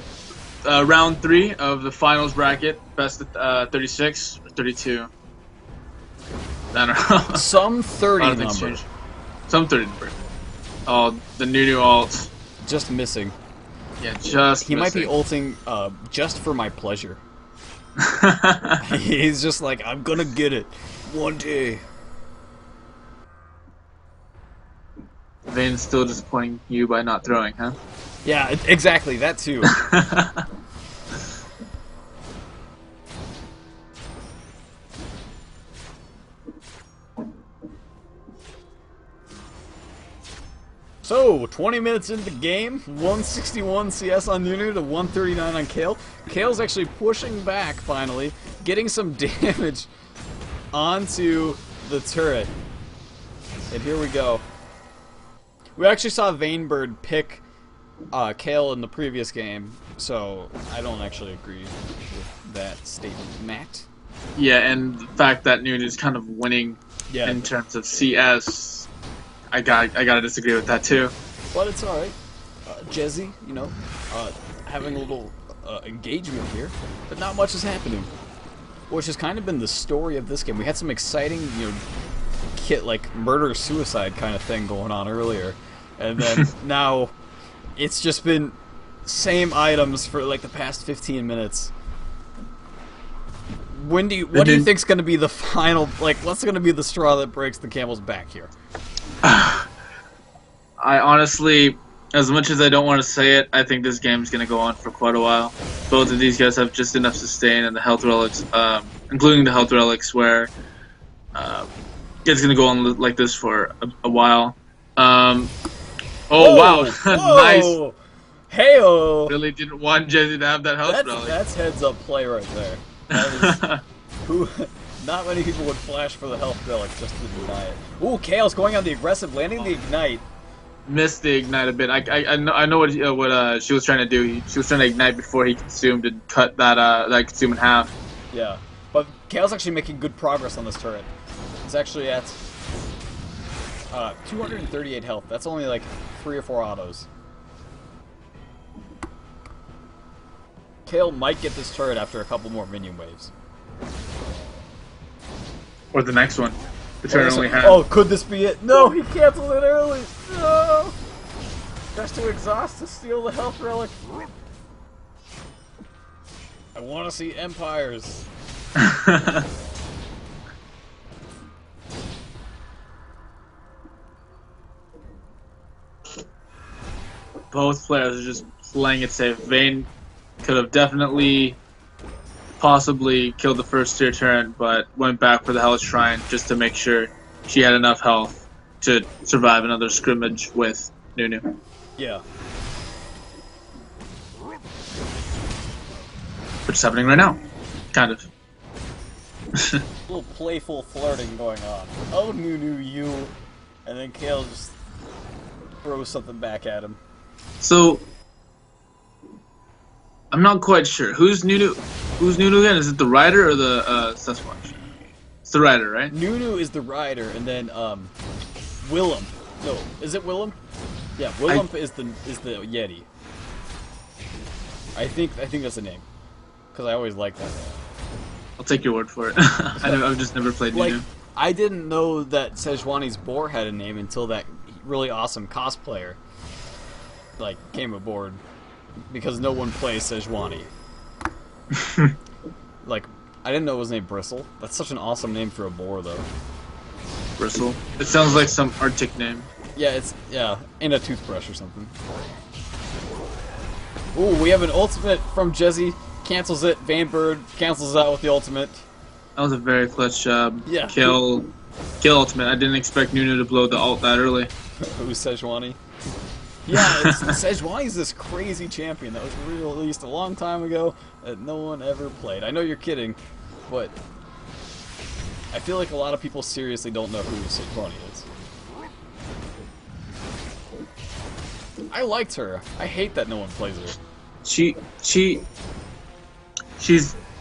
round 3 of the finals bracket, best of 36 or 32. I don't know. Some 30 number. Some 30 number. Oh, the new alt. Just missing. Yeah, just He might be ulting just for my pleasure. He's just like, I'm gonna get it one day. Vane's still disappointing you by not throwing, huh? Yeah, exactly, that too. So, 20 minutes into the game, 161 CS on Nunu to 139 on Kale. Kale's actually pushing back, finally, getting some damage onto the turret. And here we go. We actually saw Vainbird pick Kale in the previous game, so I don't actually agree with that statement, Matt. Yeah, and the fact that Nunu's kind of winning in terms of CS, I gotta disagree with that too. But it's alright. Jezie, you know, having a little engagement here, but not much is happening. Which has kind of been the story of this game. We had some exciting, you know, like murder-suicide kind of thing going on earlier. And then now it's just been same items for like the past 15 minutes. What do you think's going to be the final, like, what's going to be the straw that breaks the camel's back here? I honestly, as much as I don't want to say it, I think this game's going to go on for quite a while. Both of these guys have just enough sustain and the health relics, including the health relics, where it's going to go on like this for a while. Oh, wow. Nice. Hey-oh. Really didn't want Jezie to have that health relic. That's heads-up play right there. That is, not many people would flash for the health relic just to deny it. Ooh, Kale's going on the aggressive, landing the ignite. Missed the ignite a bit. I know what she was trying to do. She was trying to ignite before he consumed and cut that consume in half. Yeah, but Kale's actually making good progress on this turret. It's actually at 238 health. That's only like 3 or 4 autos. Kale might get this turret after a couple more minion waves. Or the next one. The turn only had. Oh, could this be it? No, he canceled it early. No. Just to exhaust to steal the health relic. I want to see empires. Both players are just playing it safe. Vayne could have definitely, possibly killed the first tier turn, but went back for the Hellish Shrine just to make sure she had enough health to survive another scrimmage with Nunu. Yeah. Which is happening right now. Kind of. A little playful flirting going on. Oh, Nunu, you. And then Kale just throws something back at him. So, I'm not quite sure. Who's Nunu? Who's Nunu again? Is it the rider or the Sasquatch? It's the rider, right? Nunu is the rider, and then Willem. No, is it Willem? Yeah, Willem is the Yeti. I think that's the name, because I always like that. I'll take your word for it. I've just never played Nunu. I didn't know that Sejuani's boar had a name until that really awesome cosplayer came aboard, because no one plays Sejuani. I didn't know it was named Bristle. That's such an awesome name for a boar, though. Bristle. It sounds like some Arctic name. Yeah, in a toothbrush or something. Ooh, we have an ultimate from Jezie. Cancels it. Vainbird cancels out with the ultimate. That was a very clutch job. Yeah. Kill ultimate. I didn't expect Nunu to blow the ult that early. Who's Sejuani? Yeah, Sejuani's this crazy champion that was released a long time ago that no one ever played. I know you're kidding, but I feel like a lot of people seriously don't know who Sejuani is. I liked her. I hate that no one plays her. She's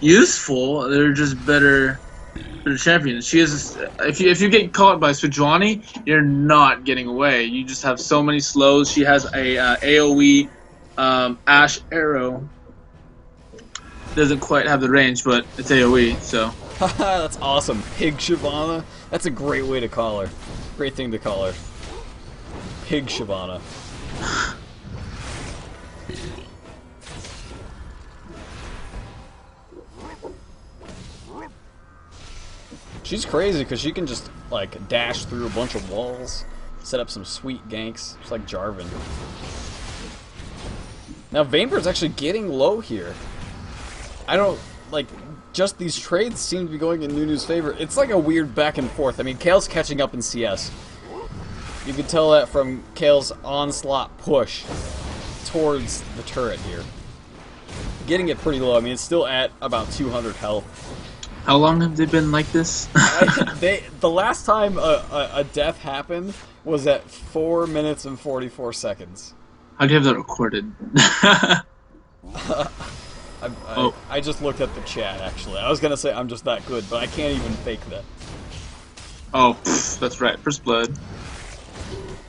useful. They're just better champions. She is. If you get caught by Sejuani, you're not getting away. You just have so many slows. She has a AOE Ash arrow. Doesn't quite have the range, but it's AOE. So. That's awesome. Pig Shyvana. That's a great way to call her. Great thing to call her. Pig Shyvana. She's crazy because she can just dash through a bunch of walls, set up some sweet ganks, just like Jarvan. Now Vainbird's actually getting low here. I don't just these trades seem to be going in Nunu's favor. It's like a weird back and forth. I mean, Kale's catching up in CS. You can tell that from Kale's onslaught push towards the turret here. Getting it pretty low. I mean, it's still at about 200 health. How long have they been like this? The last time a death happened was at 4 minutes and 44 seconds. How do you have that recorded? I just looked at the chat, actually. I was going to say I'm just that good, but I can't even fake that. Oh, that's right. First blood.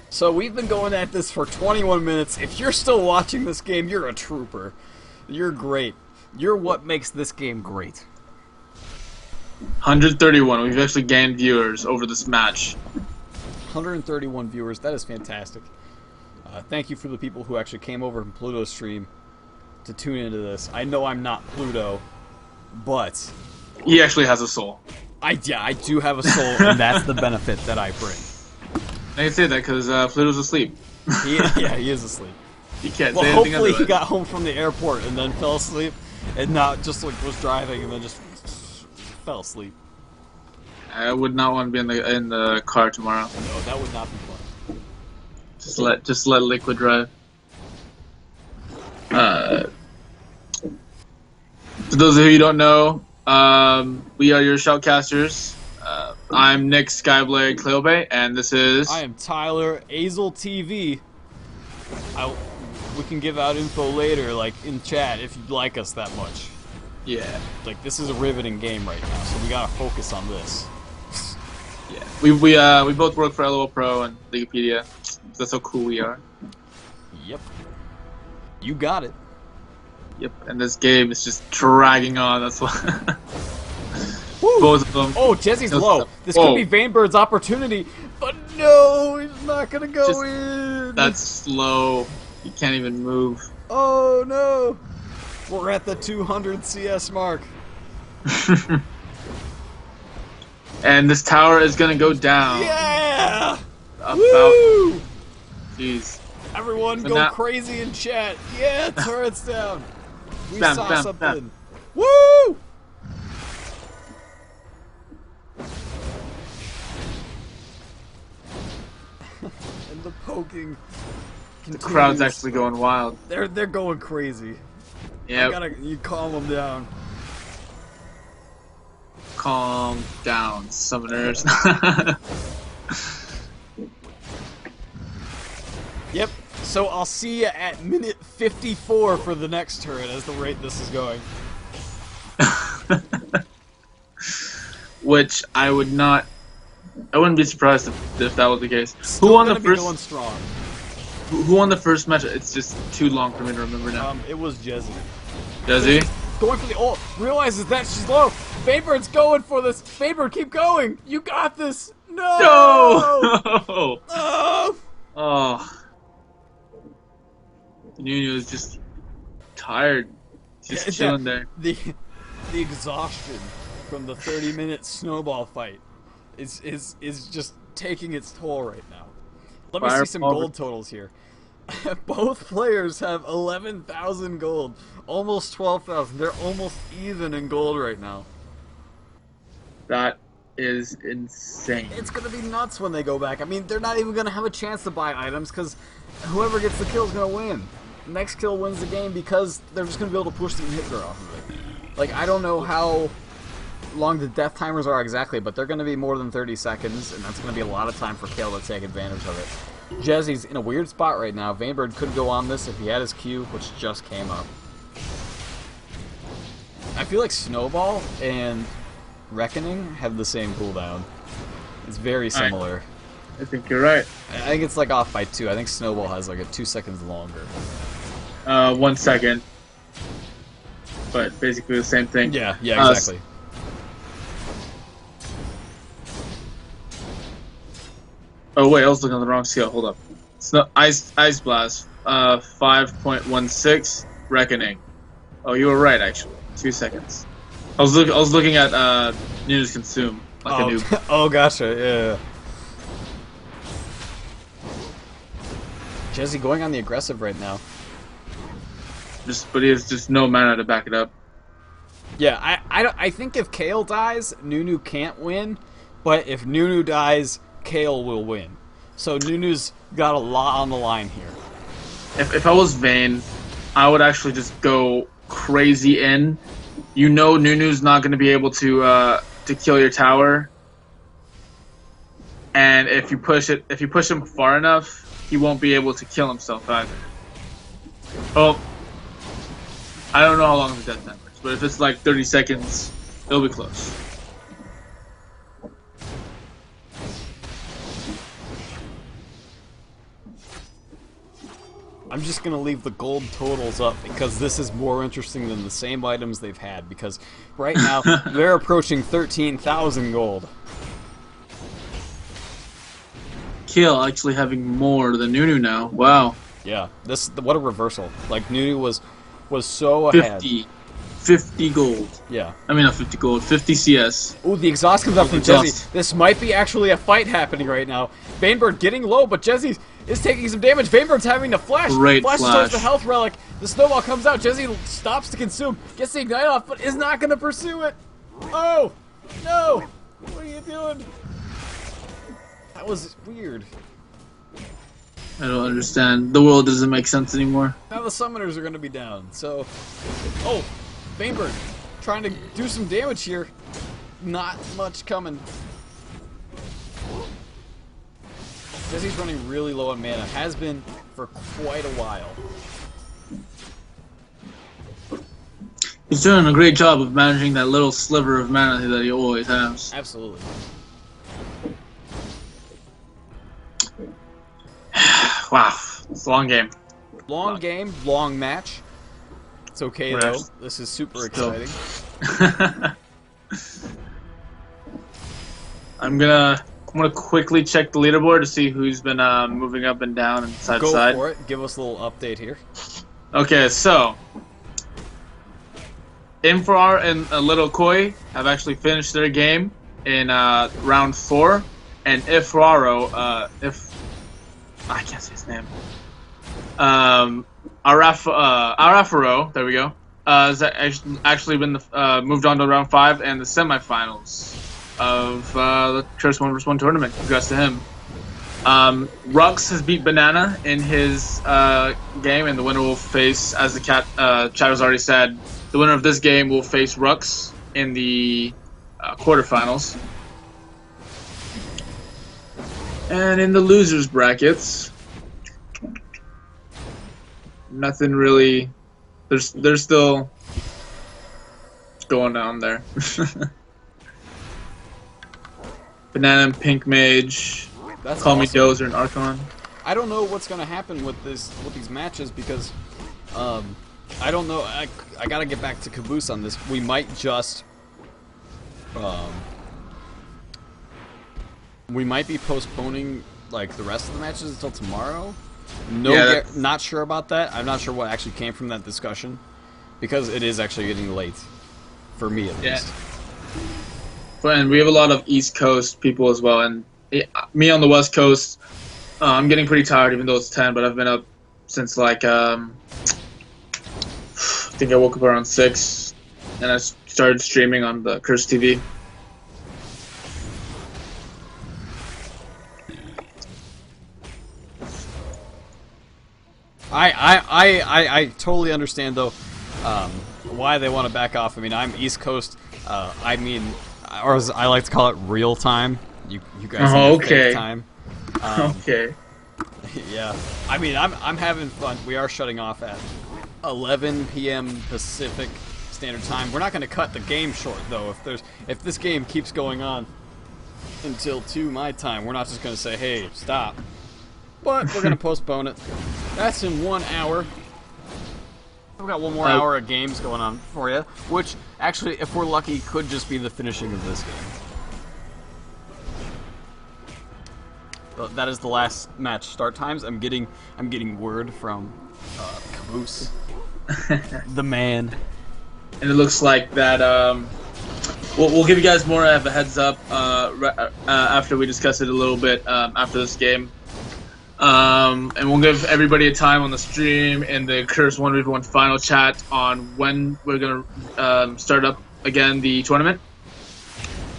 So we've been going at this for 21 minutes. If you're still watching this game, you're a trooper. You're great. You're what makes this game great. 131. We've actually gained viewers over this match. 131 viewers. That is fantastic. Thank you for the people who actually came over from Pluto's stream to tune into this. I know I'm not Pluto, but he actually has a soul. I do have a soul, and that's the benefit that I bring. I can say that because Pluto's asleep. He is asleep. He can't say anything. Hopefully he got home from the airport and then fell asleep, and not just was driving and then just fell asleep. I would not want to be in the car tomorrow. No, that would not be fun. Just let Liquid drive. For those of you who don't know, we are your shoutcasters. I'm Nick Skyblade Cleobe, and this is... I am Tyler Azel TV. We can give out info later, in chat, if you'd like us that much. Yeah. This is a riveting game right now, so we gotta focus on this. Yeah. We both work for LOL Pro and Wikipedia. That's how cool we are. Yep. You got it. Yep. And this game is just dragging on. That's why. Woo. Both of them. Oh, Jezie's low. This Whoa. could be Vainbird's opportunity, but no, he's not gonna go Just- in. That's slow. You can't even move. Oh no, we're at the 200 CS mark. And this tower is gonna go down. Yeah. About. Woo! Jeez. Everyone So go now- crazy in chat. Yeah, turrets down. We Bam, saw bam, something. bam. Woo! And the poking. The crowd's continues. actually going wild. They're going crazy. Yeah. You calm them down. Calm down, summoners. Yep. So I'll see you at minute 54 for the next turret as the rate this is going. Which I wouldn't be surprised if that was the case. Still Who won the gonna be first? going strong. Who won the first match? It's just too long for me to remember now. It was Jezie. Jezie? Going for the ult. Realizes that she's low. Vainbird's going for this. Vainbird, keep going. You got this. No. No! Oh. Oh. Nuno is just tired. Just chilling there. The exhaustion from the 30-minute snowball fight is just taking its toll right now. Let me see some gold totals here. Both players have 11,000 gold, almost 12,000. They're almost even in gold right now. That is insane. It's gonna be nuts when they go back. I mean, they're not even gonna have a chance to buy items because whoever gets the kill is gonna win. Next kill wins the game because they're just gonna be able to push the inhibitor off of it. Like, I don't know how long the death timers are exactly, but they're gonna be more than 30 seconds, and that's gonna be a lot of time for Kale to take advantage of it. Jezie's in a weird spot right now. Vainbird could go on this if he had his Q, which just came up. I feel like Snowball and Reckoning have the same cooldown. It's very similar. I think you're right. I think it's like off by 2. I think Snowball has like a 2 seconds longer. 1 second. But basically the same thing. Yeah, exactly. Oh wait, I was looking at the wrong skill. Hold up. Ice Blast. 5.16 Reckoning. Oh, you were right actually. 2 seconds. I was looking at Nuno's Consume like a noob. Oh, gotcha. Yeah. Jezie going on the aggressive right now. But he has just no mana to back it up. Yeah, I think if Kale dies, Nunu can't win, but if Nunu dies, Kale will win. So Nunu's got a lot on the line here. If I was Vayne, I would actually just go crazy in. You know Nunu's not going to be able to kill your tower, and if you push him far enough, he won't be able to kill himself either. Oh, I don't know how long the death time is, but if it's like 30 seconds, it'll be close. I'm just going to leave the gold totals up because this is more interesting than the same items they've had, because right now they're approaching 13,000 gold. Kill actually having more than Nunu now. Wow. Yeah, what a reversal. Like, Nunu was so ahead. 50 gold. Yeah. I mean, not 50 gold, 50 CS. Ooh, the exhaust comes up from Exhaust. Jezie. This might be actually a fight happening right now. Vainbird getting low, but Jezie is taking some damage. Vainbird's having to flash. Great Flashes flash. towards the health relic. The snowball comes out. Jezie stops to consume. Gets the ignite off, but is not going to pursue it. Oh, no. What are you doing? That was weird. I don't understand. The world doesn't make sense anymore. Now the summoners are going to be down, so... Oh, Vainbird trying to do some damage here. Not much coming. Jezie's running really low on mana. Has been for quite a while. He's doing a great job of managing that little sliver of mana that he always has. Absolutely. Wow, it's a long game. Long game, long match. It's okay though. This is super exciting. I'm gonna quickly check the leaderboard to see who's been moving up and down and side to side. Go for it. Give us a little update here. Okay, so Infrar and Little Koi have actually finished their game in round 4, and Ifraro, I can't say his name. Arafaro, there we go. Has actually been moved on to round 5 and the semifinals of the Curse 1vs1 tournament. Congrats to him. Rux has beat Banana in his game, and the winner will face, as the chat has already said, the winner of this game will face Rux in the quarterfinals. And in the losers brackets, nothing really. There's still going on there. Banana and Pink Mage. That's Call awesome. Me Dozer and Archon. I don't know what's gonna happen with these matches because I don't know. I gotta get back to Caboose on this. We might just we might be postponing like the rest of the matches until tomorrow. Not sure about that. I'm not sure what actually came from that discussion because it is actually getting late for me at least. And we have a lot of East Coast people as well, and me on the West Coast. I'm getting pretty tired, even though it's 10. But I've been up since like I think I woke up around 6, and I started streaming on the Curse TV. I totally understand though why they want to back off. I mean, I'm East Coast. I mean, or as I like to call it, real time. You guys okay. fake time. Okay. Yeah. I mean, I'm having fun. We are shutting off at 11 p.m. Pacific Standard Time. We're not going to cut the game short though. If this game keeps going on until 2 my time, we're not just going to say, "Hey, stop." But we're going to postpone it. That's in 1 hour. We've got 1 more hour of games going on for you, which actually, if we're lucky, could just be the finishing of this game. But that is the last match start times. I'm getting word from Caboose, the man. And it looks like that. We'll give you guys more of a heads up after we discuss it a little bit after this game. And we'll give everybody a time on the stream and the Curse 1v1 final chat on when we're gonna start up again the tournament.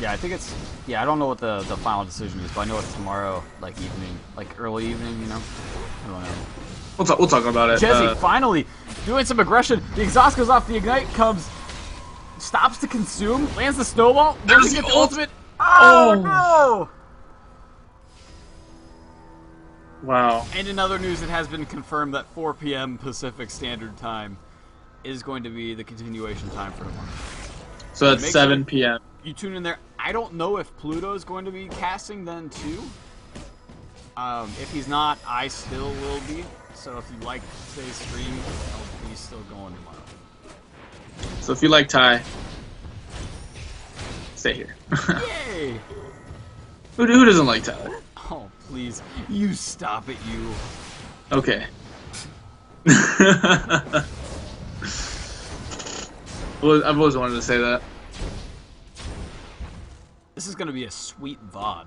Yeah, I think it's. Yeah, I don't know what the final decision is, but I know it's tomorrow, like evening, like early evening. You know, I don't know. We'll talk about it. Jezie finally doing some aggression. The exhaust goes off. The ignite comes, stops to consume, lands the snowball. There's the the ultimate. Oh no! Wow. And in other news, it has been confirmed that 4 p.m. Pacific Standard Time is going to be the continuation time for tomorrow. So it's 7 p.m. You tune in there. I don't know if Pluto is going to be casting then too. If he's not, I still will be. So if you like today's stream, I'll be still going tomorrow. So if you like Ty, stay here. Yay! Who doesn't like Tyler? Oh, please. You stop it, you. Okay. Well, I've always wanted to say that. This is going to be a sweet VOD.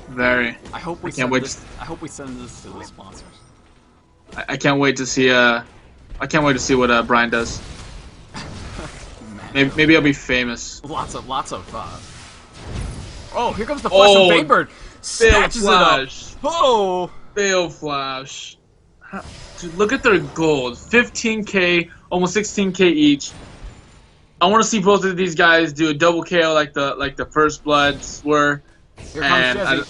Very. I hope we can't wait. I hope we send this to the sponsors. I can't wait to see. I can't wait to see what Brian does. Maybe I'll be famous. Lots of. Oh, here comes the flash from Vainbird. Snatches it up. Oh. Fail flash. Dude, look at their gold. 15k, almost 16k each. I want to see both of these guys do a double KO like the First Bloods were. Here comes Jezie.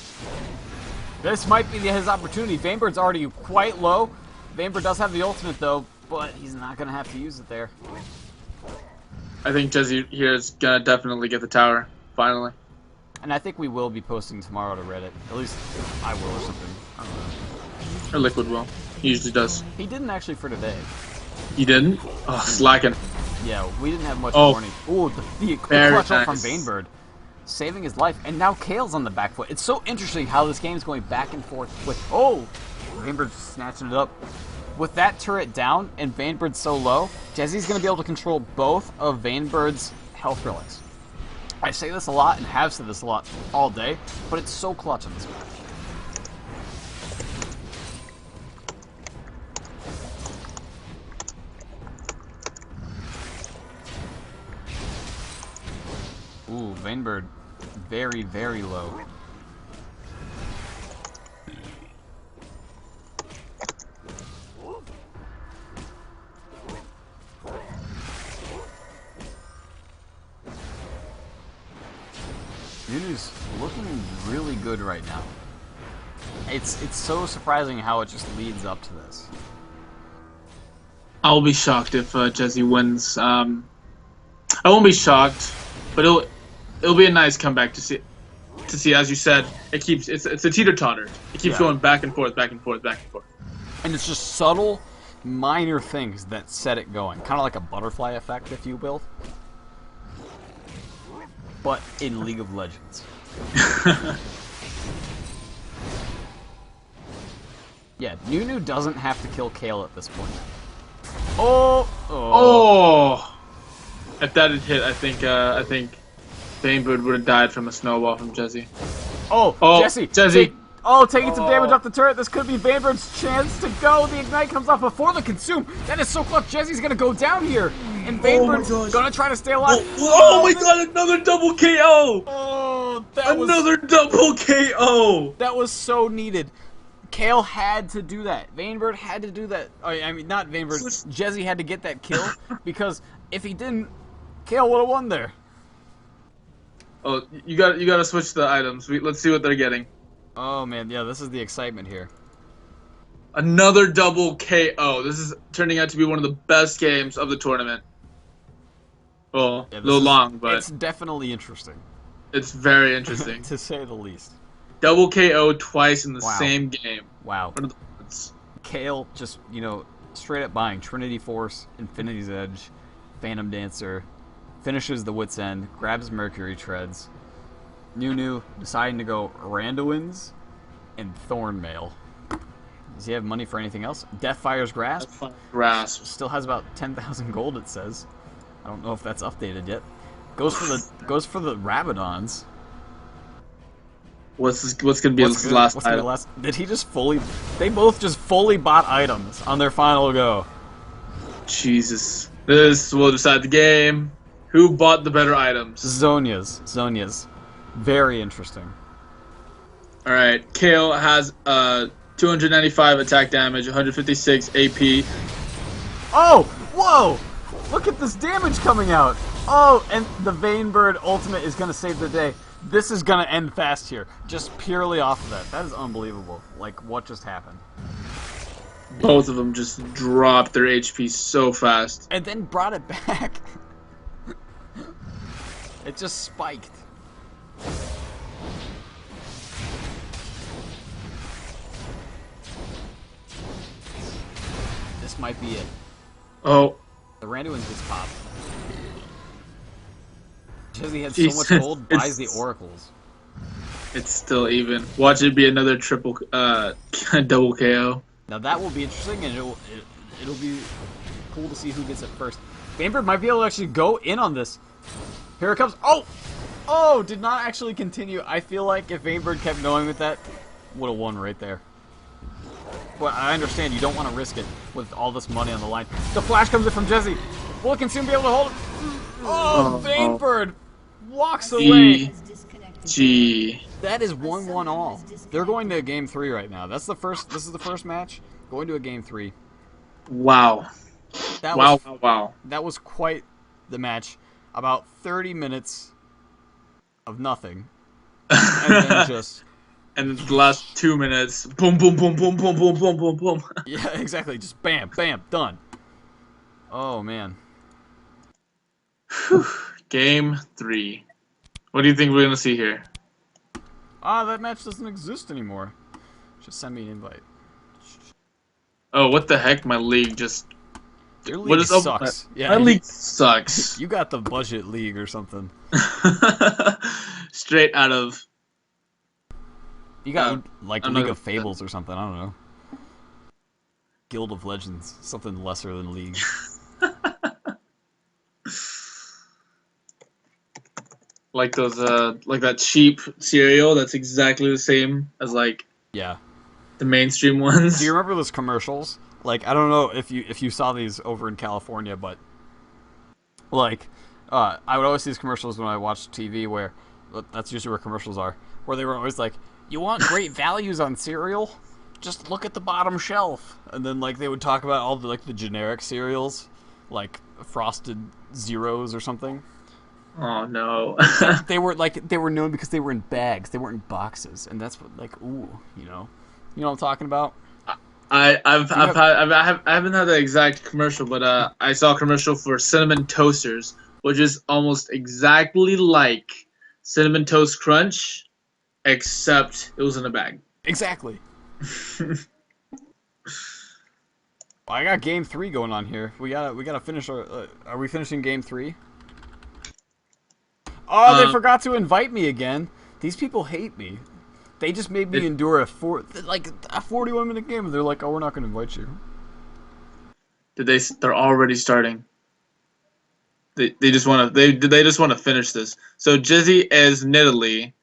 This might be his opportunity. Vainbird's already quite low. Vainbird does have the ultimate though, but he's not going to have to use it there. I think Jezie here is going to definitely get the tower, finally. And I think we will be posting tomorrow to Reddit. At least I will or something. I don't know. Or Liquid will. He usually does. He didn't actually for today. You didn't? Oh, slacking. Yeah, we didn't have much warning. Ooh, the clutch up from nice. Vainbird. saving his life, and now Kale's on the back foot. It's so interesting how this game's going back and forth with, oh, Vainbird snatching it up. With that turret down and Vainbird so low, Jezie's going to be able to control both of Vainbird's health relics. I say this a lot and have said this a lot all day, but it's so clutch in this match. Ooh, Vainbird, very, very low. Nunu's looking really good right now. It's so surprising how it just leads up to this. I'll be shocked if Jezie wins. I won't be shocked, but it'll be a nice comeback to see. As you said, it's a teeter-totter. It keeps going back and forth, back and forth, back and forth. And it's just subtle, minor things that set it going, kind of like a butterfly effect, if you will. But in League of Legends. Yeah, Nunu doesn't have to kill Kale at this point. Oh! If that had hit, I think Vainbird would have died from a snowball from Jezie. Oh, Jezie! Taking some damage off the turret. This could be Vainbird's chance to go. The Ignite comes off before the Consume. That is so clutch. Jezie's gonna go down here. And Vainbird's gonna try to stay alive. Oh my god, another double KO! Oh, another double KO! That was so needed. Kale had to do that. Vainbird had to do that. I mean, not Vainbird. Jezie had to get that kill because if he didn't, Kale would have won there. Oh, you got to switch the items. Let's see what they're getting. Oh man, yeah, this is the excitement here. Another double KO. This is turning out to be one of the best games of the tournament. Well, yeah, a little long, but it's definitely interesting. It's very interesting, to say the least. Double KO twice in the same game. Wow. Kale just, straight up buying Trinity Force, Infinity's Edge, Phantom Dancer, finishes the Wit's End, grabs Mercury Treads. Nunu deciding to go Randuin's and Thornmail. Does he have money for anything else? Deathfire's Grasp. Still has about 10,000 gold, it says. I don't know if that's updated yet. Goes for the Rabadons. What's gonna be his last item? Did he just fully? They both just fully bought items on their final go. Jesus, this will decide the game. Who bought the better items? Zhonya's. Very interesting. All right, Kale has 295 attack damage, 156 AP. Oh, whoa! Look at this damage coming out. Oh, and the Vainbird ultimate is gonna save the day. This is gonna end fast here, just purely off of that. That is unbelievable. Like, what just happened? Both of them just dropped their HP so fast. And then brought it back. It just spiked. This might be it. Oh. The Randuin's just popped. Jezie had so much gold, buys the oracles. It's still even. Watch it be another triple, double KO. Now that will be interesting, and it'll be cool to see who gets it first. Vainbird might be able to actually go in on this. Here it comes. Oh, did not actually continue. I feel like if Vainbird kept going with that, would have won right there. But I understand you don't want to risk it with all this money on the line. The flash comes in from Jezie. Will it consume be able to hold it? Oh, Vainbird walks away. That is 1-1 all. They're going to game 3 right now. This is the first match. Going to a game 3. Wow. Wow. That was quite the match. About 30 minutes of nothing. And then just... And the last 2 minutes, boom, boom, boom, boom, boom, boom, boom, boom, boom. Yeah, exactly. Just bam, bam, done. Oh, man. Whew. Game 3. What do you think we're going to see here? That match doesn't exist anymore. Just send me an invite. Oh, what the heck? My league just... Your league sucks. My league sucks. You got the budget league or something. straight out of. You got like another- League of Fables or something. I don't know. Guild of Legends, something lesser than League. Like those, like that cheap cereal. That's exactly the same as like Yeah. the mainstream ones. Do you remember those commercials? Like, I don't know if you saw these over in California, but like, I would always see these commercials when I watched TV. Where that's usually where commercials are. Where they were always like, "You want great values on cereal? Just look at the bottom shelf." And then like they would talk about all the like the generic cereals, like Frosted Zeros or something. Oh no. They were known because they were in bags. They weren't in boxes, and that's what like you know what I'm talking about. I haven't had the exact commercial, but I saw a commercial for cinnamon toasters, which is almost exactly like Cinnamon Toast Crunch, except it was in a bag. Exactly. I got game 3 going on here. We gotta finish our. Are we finishing game 3? Oh, they forgot to invite me again. These people hate me. They just made me endure a 41-minute game, and they're like, "Oh, we're not going to invite you." They're already starting. They just want to finish this. So Jezie is Nidalee.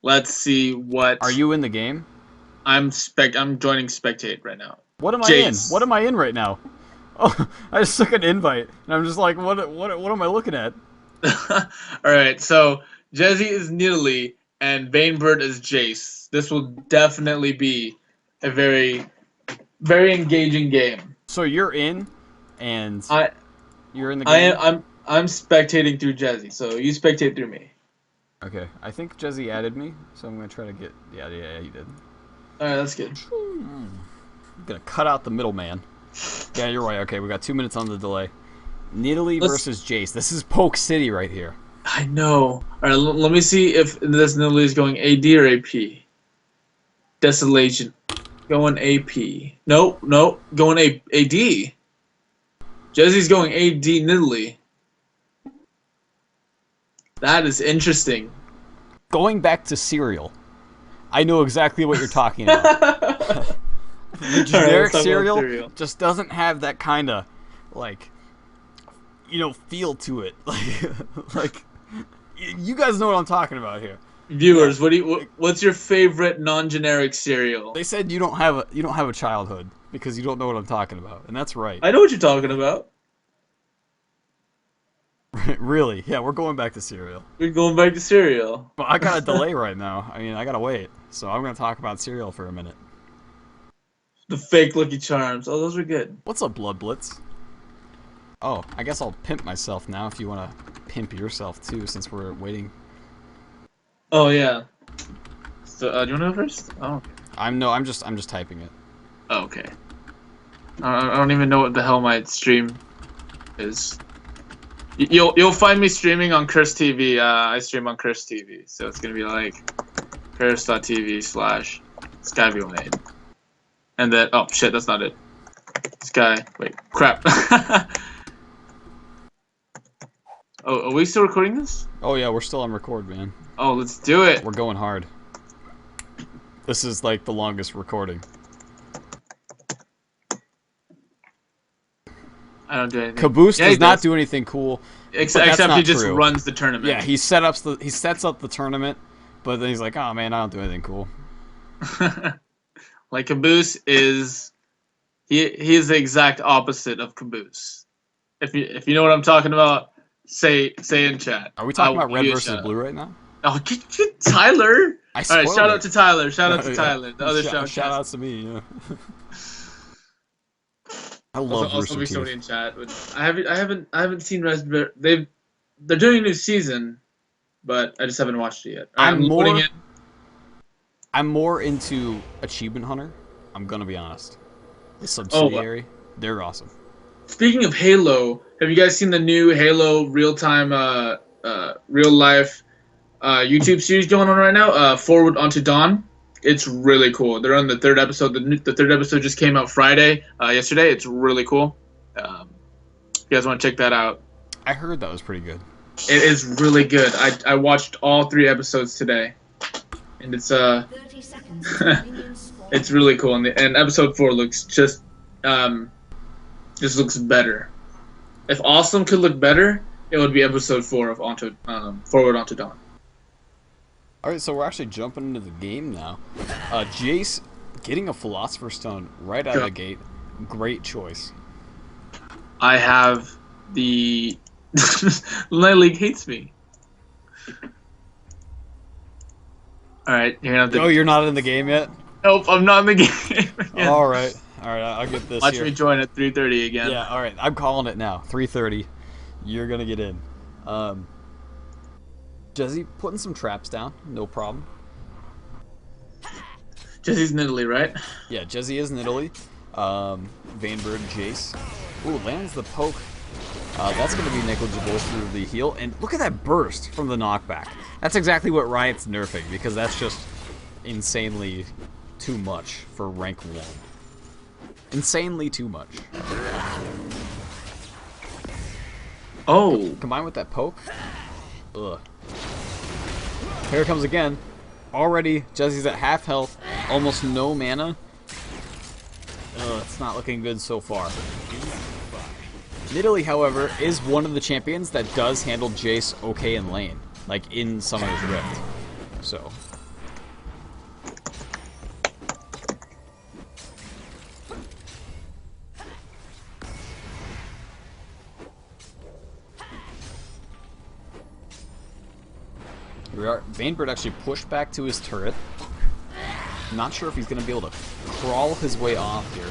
Let's see what. Are you in the game? I'm joining spectate right now. What am I in? What am I in right now? Oh, I just took an invite, and I'm just like, what am I looking at? All right, so Jezie is Nidalee and Vainbird is Jace. This will definitely be a very, very engaging game. So you're in, and you're in the game. I'm spectating through Jezie, so you spectate through me. Okay, I think Jezie added me, so I'm gonna try to get. Yeah, he did. All right, that's good. I'm gonna cut out the middleman. Yeah, you're right. Okay, we got 2 minutes on the delay. Nidalee versus Jace. This is Poke City right here. I know. All right, let me see if this Nidalee is going AD or AP. Desolation. Going AP. Nope, going AD. Jezie's going AD Nidalee. That is interesting. Going back to cereal, I know exactly what you're talking about. The generic cereal just doesn't have that kind of, like, feel to it. Like, you guys know what I'm talking about here. Viewers, what's your favorite non-generic cereal? They said you don't have a childhood because you don't know what I'm talking about, and that's right. I know what you're talking about. Really? Yeah, we're going back to cereal. We're going back to cereal. Well, I got a delay right now. I mean, I gotta wait. So I'm gonna talk about cereal for a minute. The fake Lucky Charms. Oh, those were good. What's up, Blood Blitz? Oh, I guess I'll pimp myself now if you want to pimp yourself too, since we're waiting. Oh yeah. So do you want to go first? Oh. I'm just typing it. Oh, okay. I don't even know what the hell my stream is. You'll find me streaming on Curse TV. I stream on Curse TV, so it's gonna be like curse.tv/Skyway. And then oh shit, that's not it. Wait, crap. Oh, are we still recording this? Oh yeah, we're still on record, man. Oh, let's do it. We're going hard. This is like the longest recording. I don't do anything. Caboose does not do anything cool. Except he just runs the tournament. Yeah, he sets up the tournament, but then he's like, oh man, I don't do anything cool. Like Caboose is, he is the exact opposite of Caboose. If you know what I'm talking about, say in chat. Are we talking about red versus blue right now? Oh, get Tyler. All right, shout out to Tyler. Shout out to Tyler. The other shout outs to me. Yeah. I love also be somebody in chat. But I haven't seen Raspberry. They're doing a new season, but I just haven't watched it yet. I'm more into Achievement Hunter. I'm gonna be honest. The subsidiary, they're awesome. Speaking of Halo, have you guys seen the new Halo real life YouTube series going on right now? Forward Unto Dawn. It's really cool. They're on the 3rd episode. The 3rd episode just came out yesterday. It's really cool. You guys want to check that out? I heard that was pretty good. It is really good. I watched all 3 episodes today, and it's 30 seconds until minions spawn. it's really cool. And episode 4 looks just looks better. If Awesome could look better, it would be episode 4 of Forward Onto Dawn. Alright, so we're actually jumping into the game now. Jace getting a Philosopher's Stone right out of the gate. Great choice. I have the Night League hates me. Alright, you're gonna have to. Oh, you're not in the game yet? Nope, I'm not in the game. Again. Alright, I'll get this Watch here. me join at 3:30 again. Yeah, alright, I'm calling it now. 3:30. You're gonna get in. Jezie, putting some traps down, no problem. Jezie's in Italy, right? Yeah, Jezie is in Italy. Vainbird, Jace. Ooh, lands the poke. That's going to be negligible through the heal. And look at that burst from the knockback. That's exactly what Riot's nerfing, because that's just insanely too much for rank 1. Insanely too much. Oh. Combined with that poke. Ugh. Here it comes again. Already, Jezie's at half health. Almost no mana. Ugh, it's not looking good so far. Nidalee, however, is one of the champions that does handle Jace okay in lane. Like, in Summoner's Rift. So. Here we are. Vainbird actually pushed back to his turret. Not sure if he's going to be able to crawl his way off here.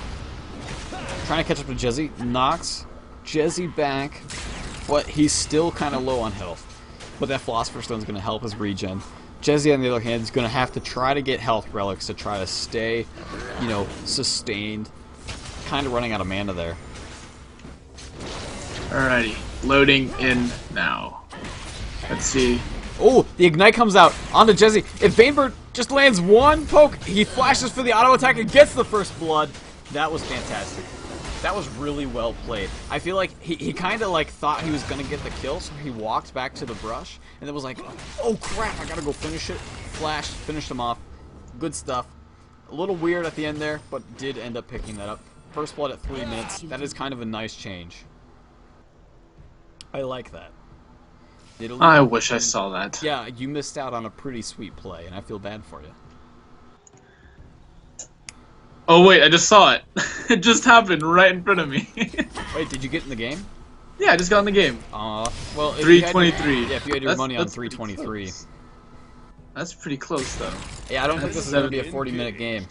Trying to catch up to Jezie. Knocks Jezie back, but he's still kind of low on health. But that Philosopher's Stone is going to help his regen. Jezie, on the other hand, is going to have to try to get health relics to try to stay, you know, sustained. Kind of running out of mana there. Alrighty, loading in now. Let's see. Oh, the Ignite comes out onto Jezie. If Vainbird just lands one poke, he flashes for the auto attack and gets the first blood. That was fantastic. That was really well played. I feel like he kind of like thought he was going to get the kill, so he walked back to the brush, and then was like, oh crap, I got to go finish it. Flashed, finished him off. Good stuff. A little weird at the end there, but did end up picking that up. First blood at 3 minutes. That is kind of a nice change. I like that. I wish I saw that. Yeah, you missed out on a pretty sweet play, and I feel bad for you. Oh wait, I just saw it. It just happened right in front of me. Wait, did you get in the game? Yeah, I just got in the game. Well, 323. Yeah, if you had your money on 323. That's pretty close, though. Yeah, I don't think this is going to be a 40-minute game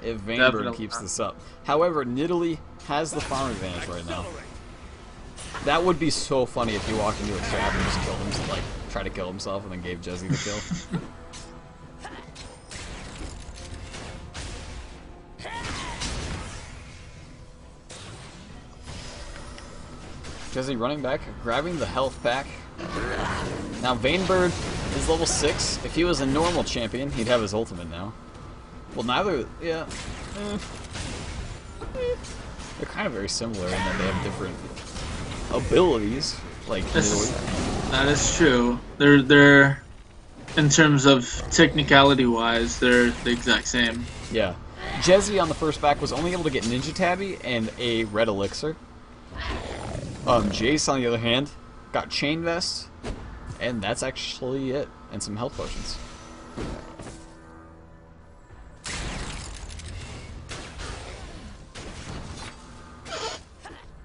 if Vainbird keeps this up. However, Nidalee has the farm advantage right now. That would be so funny if he walked into a trap and just killed him, like, tried to kill himself and then gave Jezie the kill. Jezie running back, grabbing the health pack. Now Vainbird is level 6. If he was a normal champion, he'd have his ultimate now. Well, neither, yeah. They're kind of very similar in that they have different abilities, like that is true. They're in terms of technicality wise, they're the exact same. Yeah. Jezie on the first back was only able to get Ninja Tabby and a red elixir. Jace on the other hand got Chain Vest, and that's actually it, and some health potions.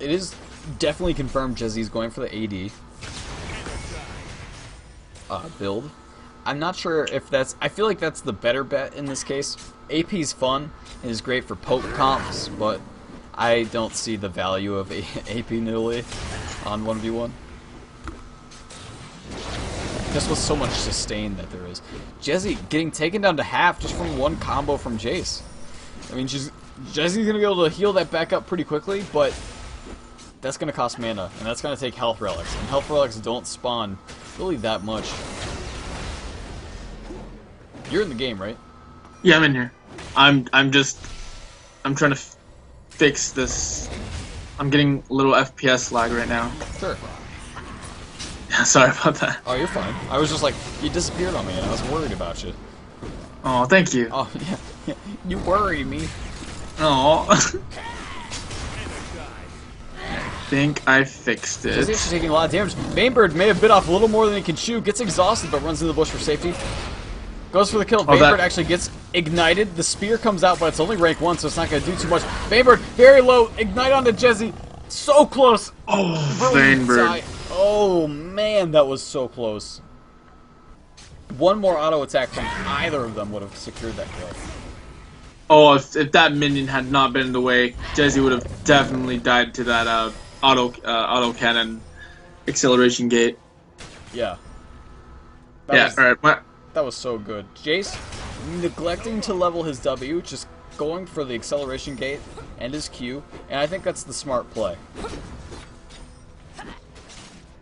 It is definitely confirmed Jezie's going for the AD build. I'm not sure if that's... I feel like that's the better bet in this case. AP's fun and is great for poke comps, but I don't see the value of AP Nidalee on 1v1. Just with so much sustain that there is. Jezie getting taken down to half just from one combo from Jace. I mean, Jezie's going to be able to heal that back up pretty quickly, but that's going to cost mana, and that's going to take health relics. And health relics don't spawn really that much. You're in the game, right? Yeah, I'm in here. I'm trying to fix this. I'm getting a little FPS lag right now. Sure. Sorry about that. Oh, you're fine. I was just like, you disappeared on me, and I was worried about you. Oh, thank you. Oh, yeah. You worry me. Oh. I think I fixed it. He's actually taking a lot of damage. Vainbird may have bit off a little more than he can chew, gets exhausted, but runs into the bush for safety. Goes for the kill. Vainbird actually gets ignited. The spear comes out, but it's only rank 1, so it's not going to do too much. Vainbird, very low. Ignite onto Jezie. So close. Oh, Vainbird. Oh, man, that was so close. One more auto attack from either of them would have secured that kill. Oh, if that minion had not been in the way, Jezie would have definitely died to that auto cannon acceleration gate. Yeah. Alright. That was so good. Jace, neglecting to level his W, just going for the acceleration gate and his Q, and I think that's the smart play.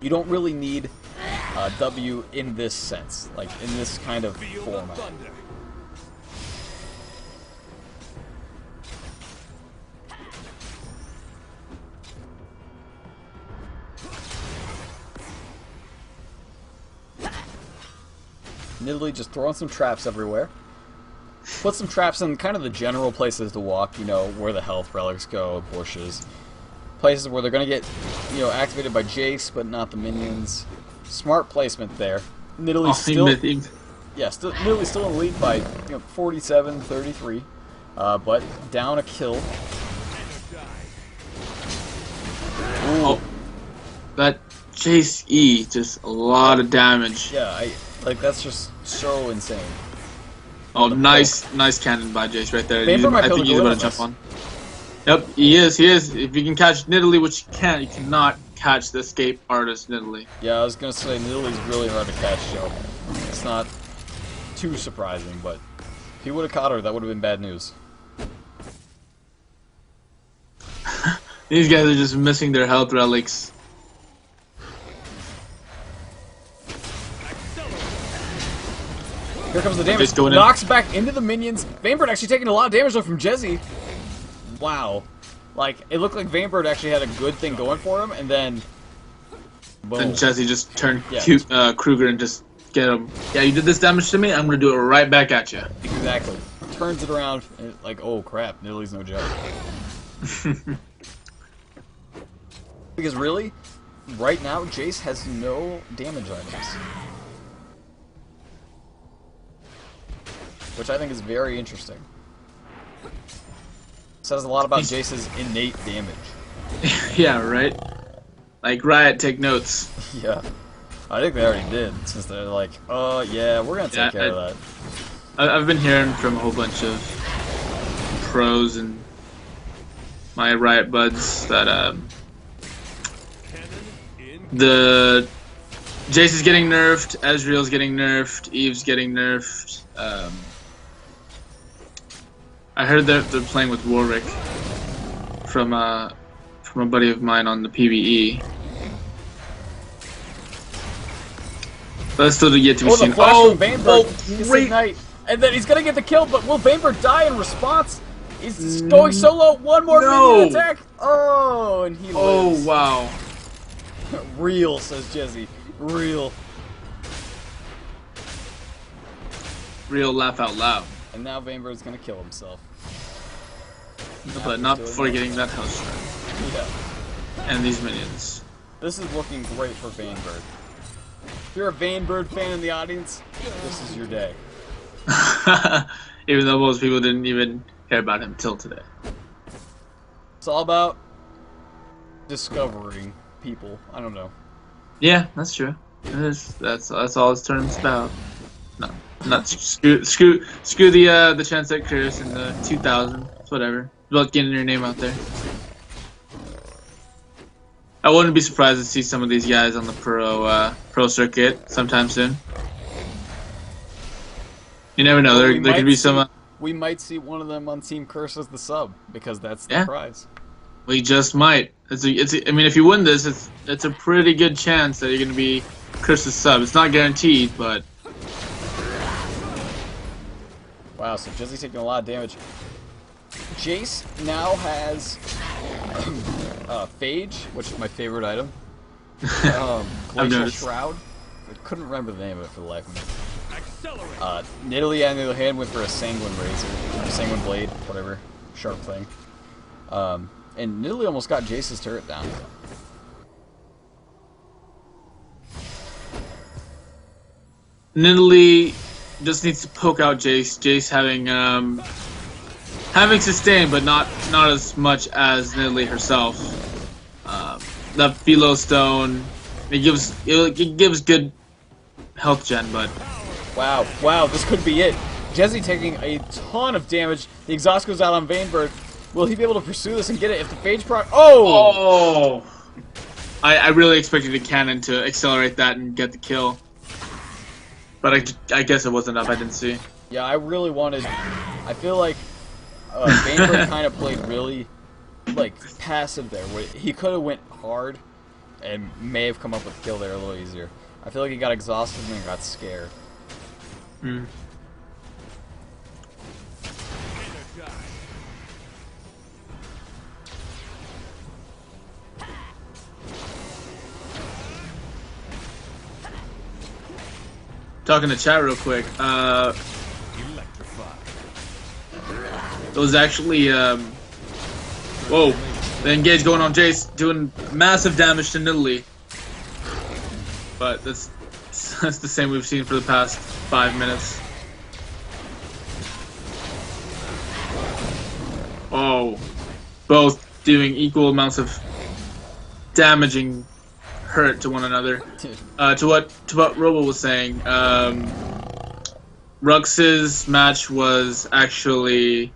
You don't really need W in this sense, like in this kind of format. Nidalee just throwing some traps everywhere. Put some traps in kind of the general places to walk, you know, where the health relics go, bushes. Places where they're going to get, you know, activated by Jace, but not the minions. Smart placement there. Nidalee's Nidalee's still in the lead by, you know, 47-33. But down a kill. Oh, that Jace E, just a lot of damage. Yeah, like that's just so insane. Oh, nice cannon by Jace right there. I think he's about to jump on. Yep, he is. If you can catch Nidalee, which you can't, you cannot catch the escape artist Nidalee. Yeah, I was gonna say Nidalee's really hard to catch, so it's not too surprising, but if he would have caught her, that would have been bad news. These guys are just missing their health relics. Here comes the damage. Knocks back into the minions. Vainbird actually taking a lot of damage though from Jezie. Wow. Like, it looked like Vainbird actually had a good thing going for him, and then... boom. And Jezie just turned Kruger and just get him. Yeah, you did this damage to me, I'm gonna do it right back at you. Exactly. Turns it around, and like, oh crap, Nidalee's no joke. Because really, right now, Jace has no damage items. Which I think is very interesting. Says a lot about Jace's innate damage. Yeah, right? Like, Riot, take notes. Yeah. I think they already did, since they're like, oh, yeah, we're gonna take care of that. I've been hearing from a whole bunch of pros and my Riot buds that, the Jace is getting nerfed, Ezreal's getting nerfed, Eve's getting nerfed, I heard that they're playing with Warwick from a buddy of mine on the PvE. But that's still yet to be seen. The flash from Vainbird. Great! Ignite. And then he's gonna get the kill, but will Vainbird die in response? He's going solo. One more minion attack. Oh, and he lives. Oh wow. Real, says Jezie. Real. Real laugh out loud. And now Vainbird's gonna kill himself. But not before getting that house shard. Yeah. And these minions. This is looking great for Vainbird. If you're a Vainbird fan in the audience, this is your day. Even though most people didn't even care about him till today. It's all about discovering people. I don't know. Yeah, that's true. It is. That's all this tournament's about. No, not screw the chance at Chris in the 2000s, whatever. It's about getting your name out there. I wouldn't be surprised to see some of these guys on the pro circuit sometime soon. You never know. There could be some. We might see one of them on Team Curse as the sub because that's the prize. We just might. I mean, if you win this, it's a pretty good chance that you're going to be Curse's sub. It's not guaranteed, but. Wow, so Jezie taking a lot of damage. Jace now has Phage, which is my favorite item. Glacial noticed. Shroud. I couldn't remember the name of it for the life of me. Nidalee, on the other hand, went for a Sanguine Razor, or Sanguine Blade, whatever, sharp thing. And Nidalee almost got Jace's turret down. Nidalee just needs to poke out Jace. Jace having sustained, but not as much as Nidalee herself. That Philo Stone, it gives good health gen, but Wow, this could be it. Jezie taking a ton of damage. The exhaust goes out on Vainbird. Will he be able to pursue this and get it if the phage proc? Oh! I really expected the cannon to accelerate that and get the kill. But I guess it wasn't enough, I didn't see. Yeah, I really wanted... I feel like Vainbird kind of played really, like, passive there. Where he could have went hard and may have come up with a kill there a little easier. I feel like he got exhausted and then got scared. Hmm. Talking to chat real quick. It was actually whoa, the engage going on Jace, doing massive damage to Nidalee. But that's the same we've seen for the past 5 minutes. Oh, both doing equal amounts of damaging hurt to one another. To what Robo was saying, Rux's match was actually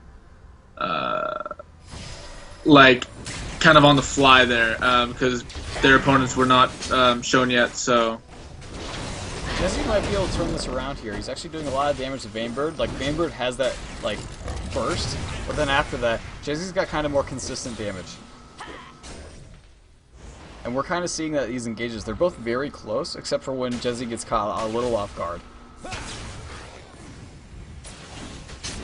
like kind of on the fly there because their opponents were not shown yet. So Jezie might be able to turn this around here. He's actually doing a lot of damage to Vainbird. Like, Vainbird has that, like, burst, but then after that, Jezie's got kind of more consistent damage. And we're kind of seeing that these engages, they're both very close, except for when Jezie gets caught a little off guard.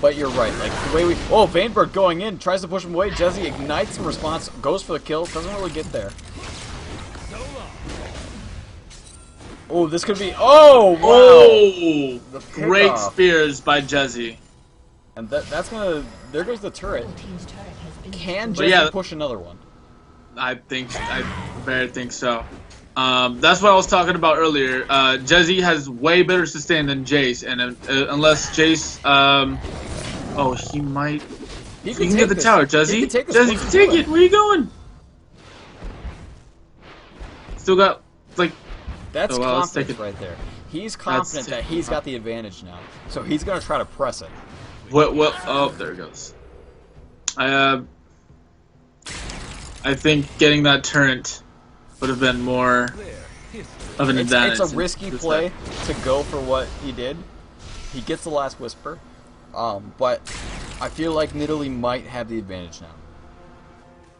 But you're right, like, the way we... Oh, Vainbird going in, tries to push him away, Jezie ignites in response, goes for the kill, doesn't really get there. Oh, this could be... Oh, wow! Oh! The Great pickoff. spears by Jezie. And that's gonna... There goes the turret. Team's turret has been Can But Jezie yeah, push another one? I very think so. That's what I was talking about earlier. Jezie has way better sustain than Jace, and unless Jace, oh, he might. You can get the tower, Jezie. Jezie, can take it. Where are you going? Still got like. That's Oh, well, let's take confidence it. right there. He's confident that he's got the advantage now, so he's gonna try to press it. What? Oh, there it goes. I think getting that turret would have been more of an advantage. It's a risky play to go for what he did. He gets the last whisper, but I feel like Nidalee might have the advantage now.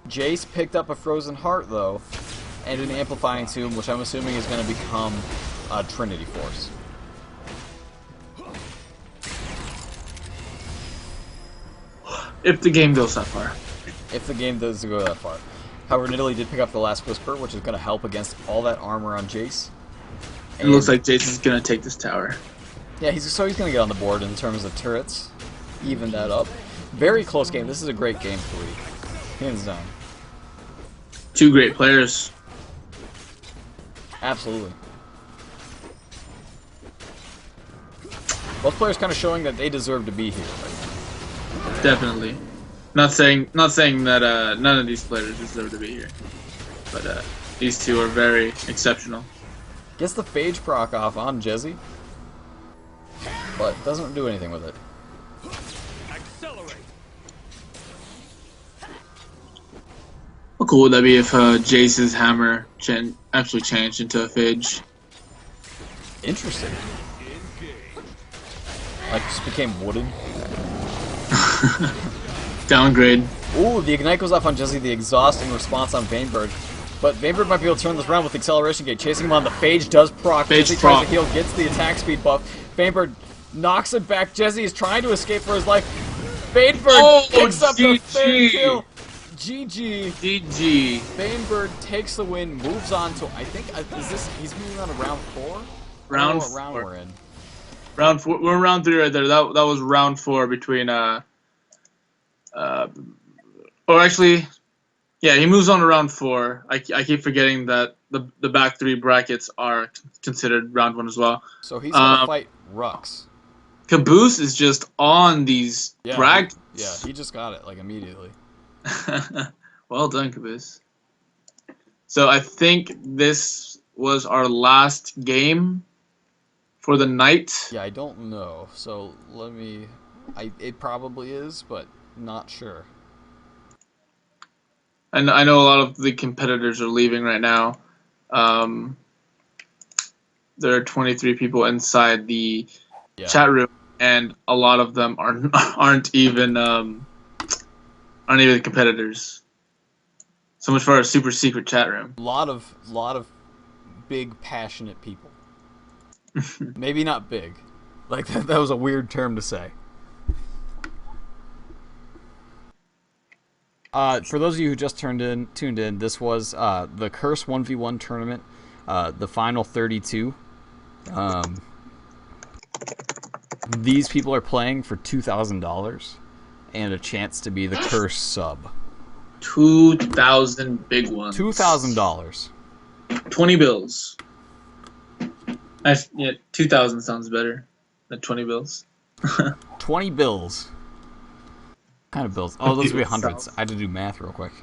Jace picked up a Frozen Heart, though, and an Amplifying Tomb, which I'm assuming is going to become a Trinity Force. If the game goes that far. If the game does go that far. However, Nidalee did pick up the last Whisper, which is going to help against all that armor on Jace. It looks like Jace is going to take this tower. Yeah, he's going to get on the board in terms of turrets. Even that up. Very close game. This is a great game 3. Hands down. Two great players. Absolutely. Both players kind of showing that they deserve to be here right now. Definitely. Not saying that none of these players deserve to be here, but these two are very exceptional. Gets the phage proc off on Jezie, but doesn't do anything with it. accelerate. How cool would that be if Jace's hammer actually changed into a phage? Interesting. Like, just became wooden. Downgrade. Ooh, the Ignite goes off on Jezie, the exhausting response on Vainbird. But Vainbird might be able to turn this around with the Acceleration Gate. Chasing him on the Phage does proc. Phage Jezie proc. tries to heal, gets the attack speed buff. Vainbird knocks it back. Jezie is trying to escape for his life. Vainbird picks up the third GG. kill. GG. GG. Vainbird takes the win, moves on to, I think, he's moving on to round 4? Round I don't know what round 4. we're in. Round 4. We're in round 3 right there. That was round 4 between or actually, yeah, he moves on to round 4. I keep forgetting that the back 3 brackets are considered round 1 as well. So he's gonna fight Rux. Caboose is just on these brackets. He just got it like immediately. Well done, Caboose. So I think this was our last game for the night. Yeah, I don't know. So let me. It probably is, but not sure. And I know a lot of the competitors are leaving right now. There are 23 people inside the chat room, and a lot of them aren't even competitors. So much for our super secret chat room. Lot of big passionate people. Maybe not big. Like that was a weird term to say. For those of you who just tuned in, this was the Curse 1v1 tournament, the final 32. These people are playing for $2,000 and a chance to be the Curse sub. 2,000 big ones. $2,000. 20 bills. Yeah, 2,000 sounds better than 20 bills. 20 bills. What kind of bills? Oh, those would be hundreds. I had to do math real quick.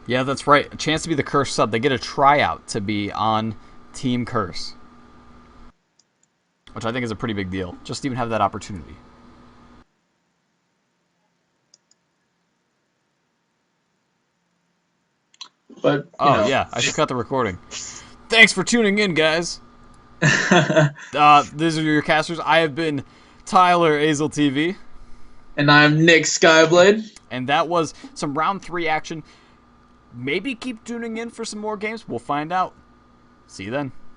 Yeah, that's right. A chance to be the Curse sub. They get a tryout to be on Team Curse, which I think is a pretty big deal. Just to even have that opportunity. But yeah, I should cut the recording. Thanks for tuning in, guys. These are your casters. I have been Tyler Azel TV. And I'm Nick Skyblade. And that was some round 3 action. Maybe keep tuning in for some more games. We'll find out. See you then.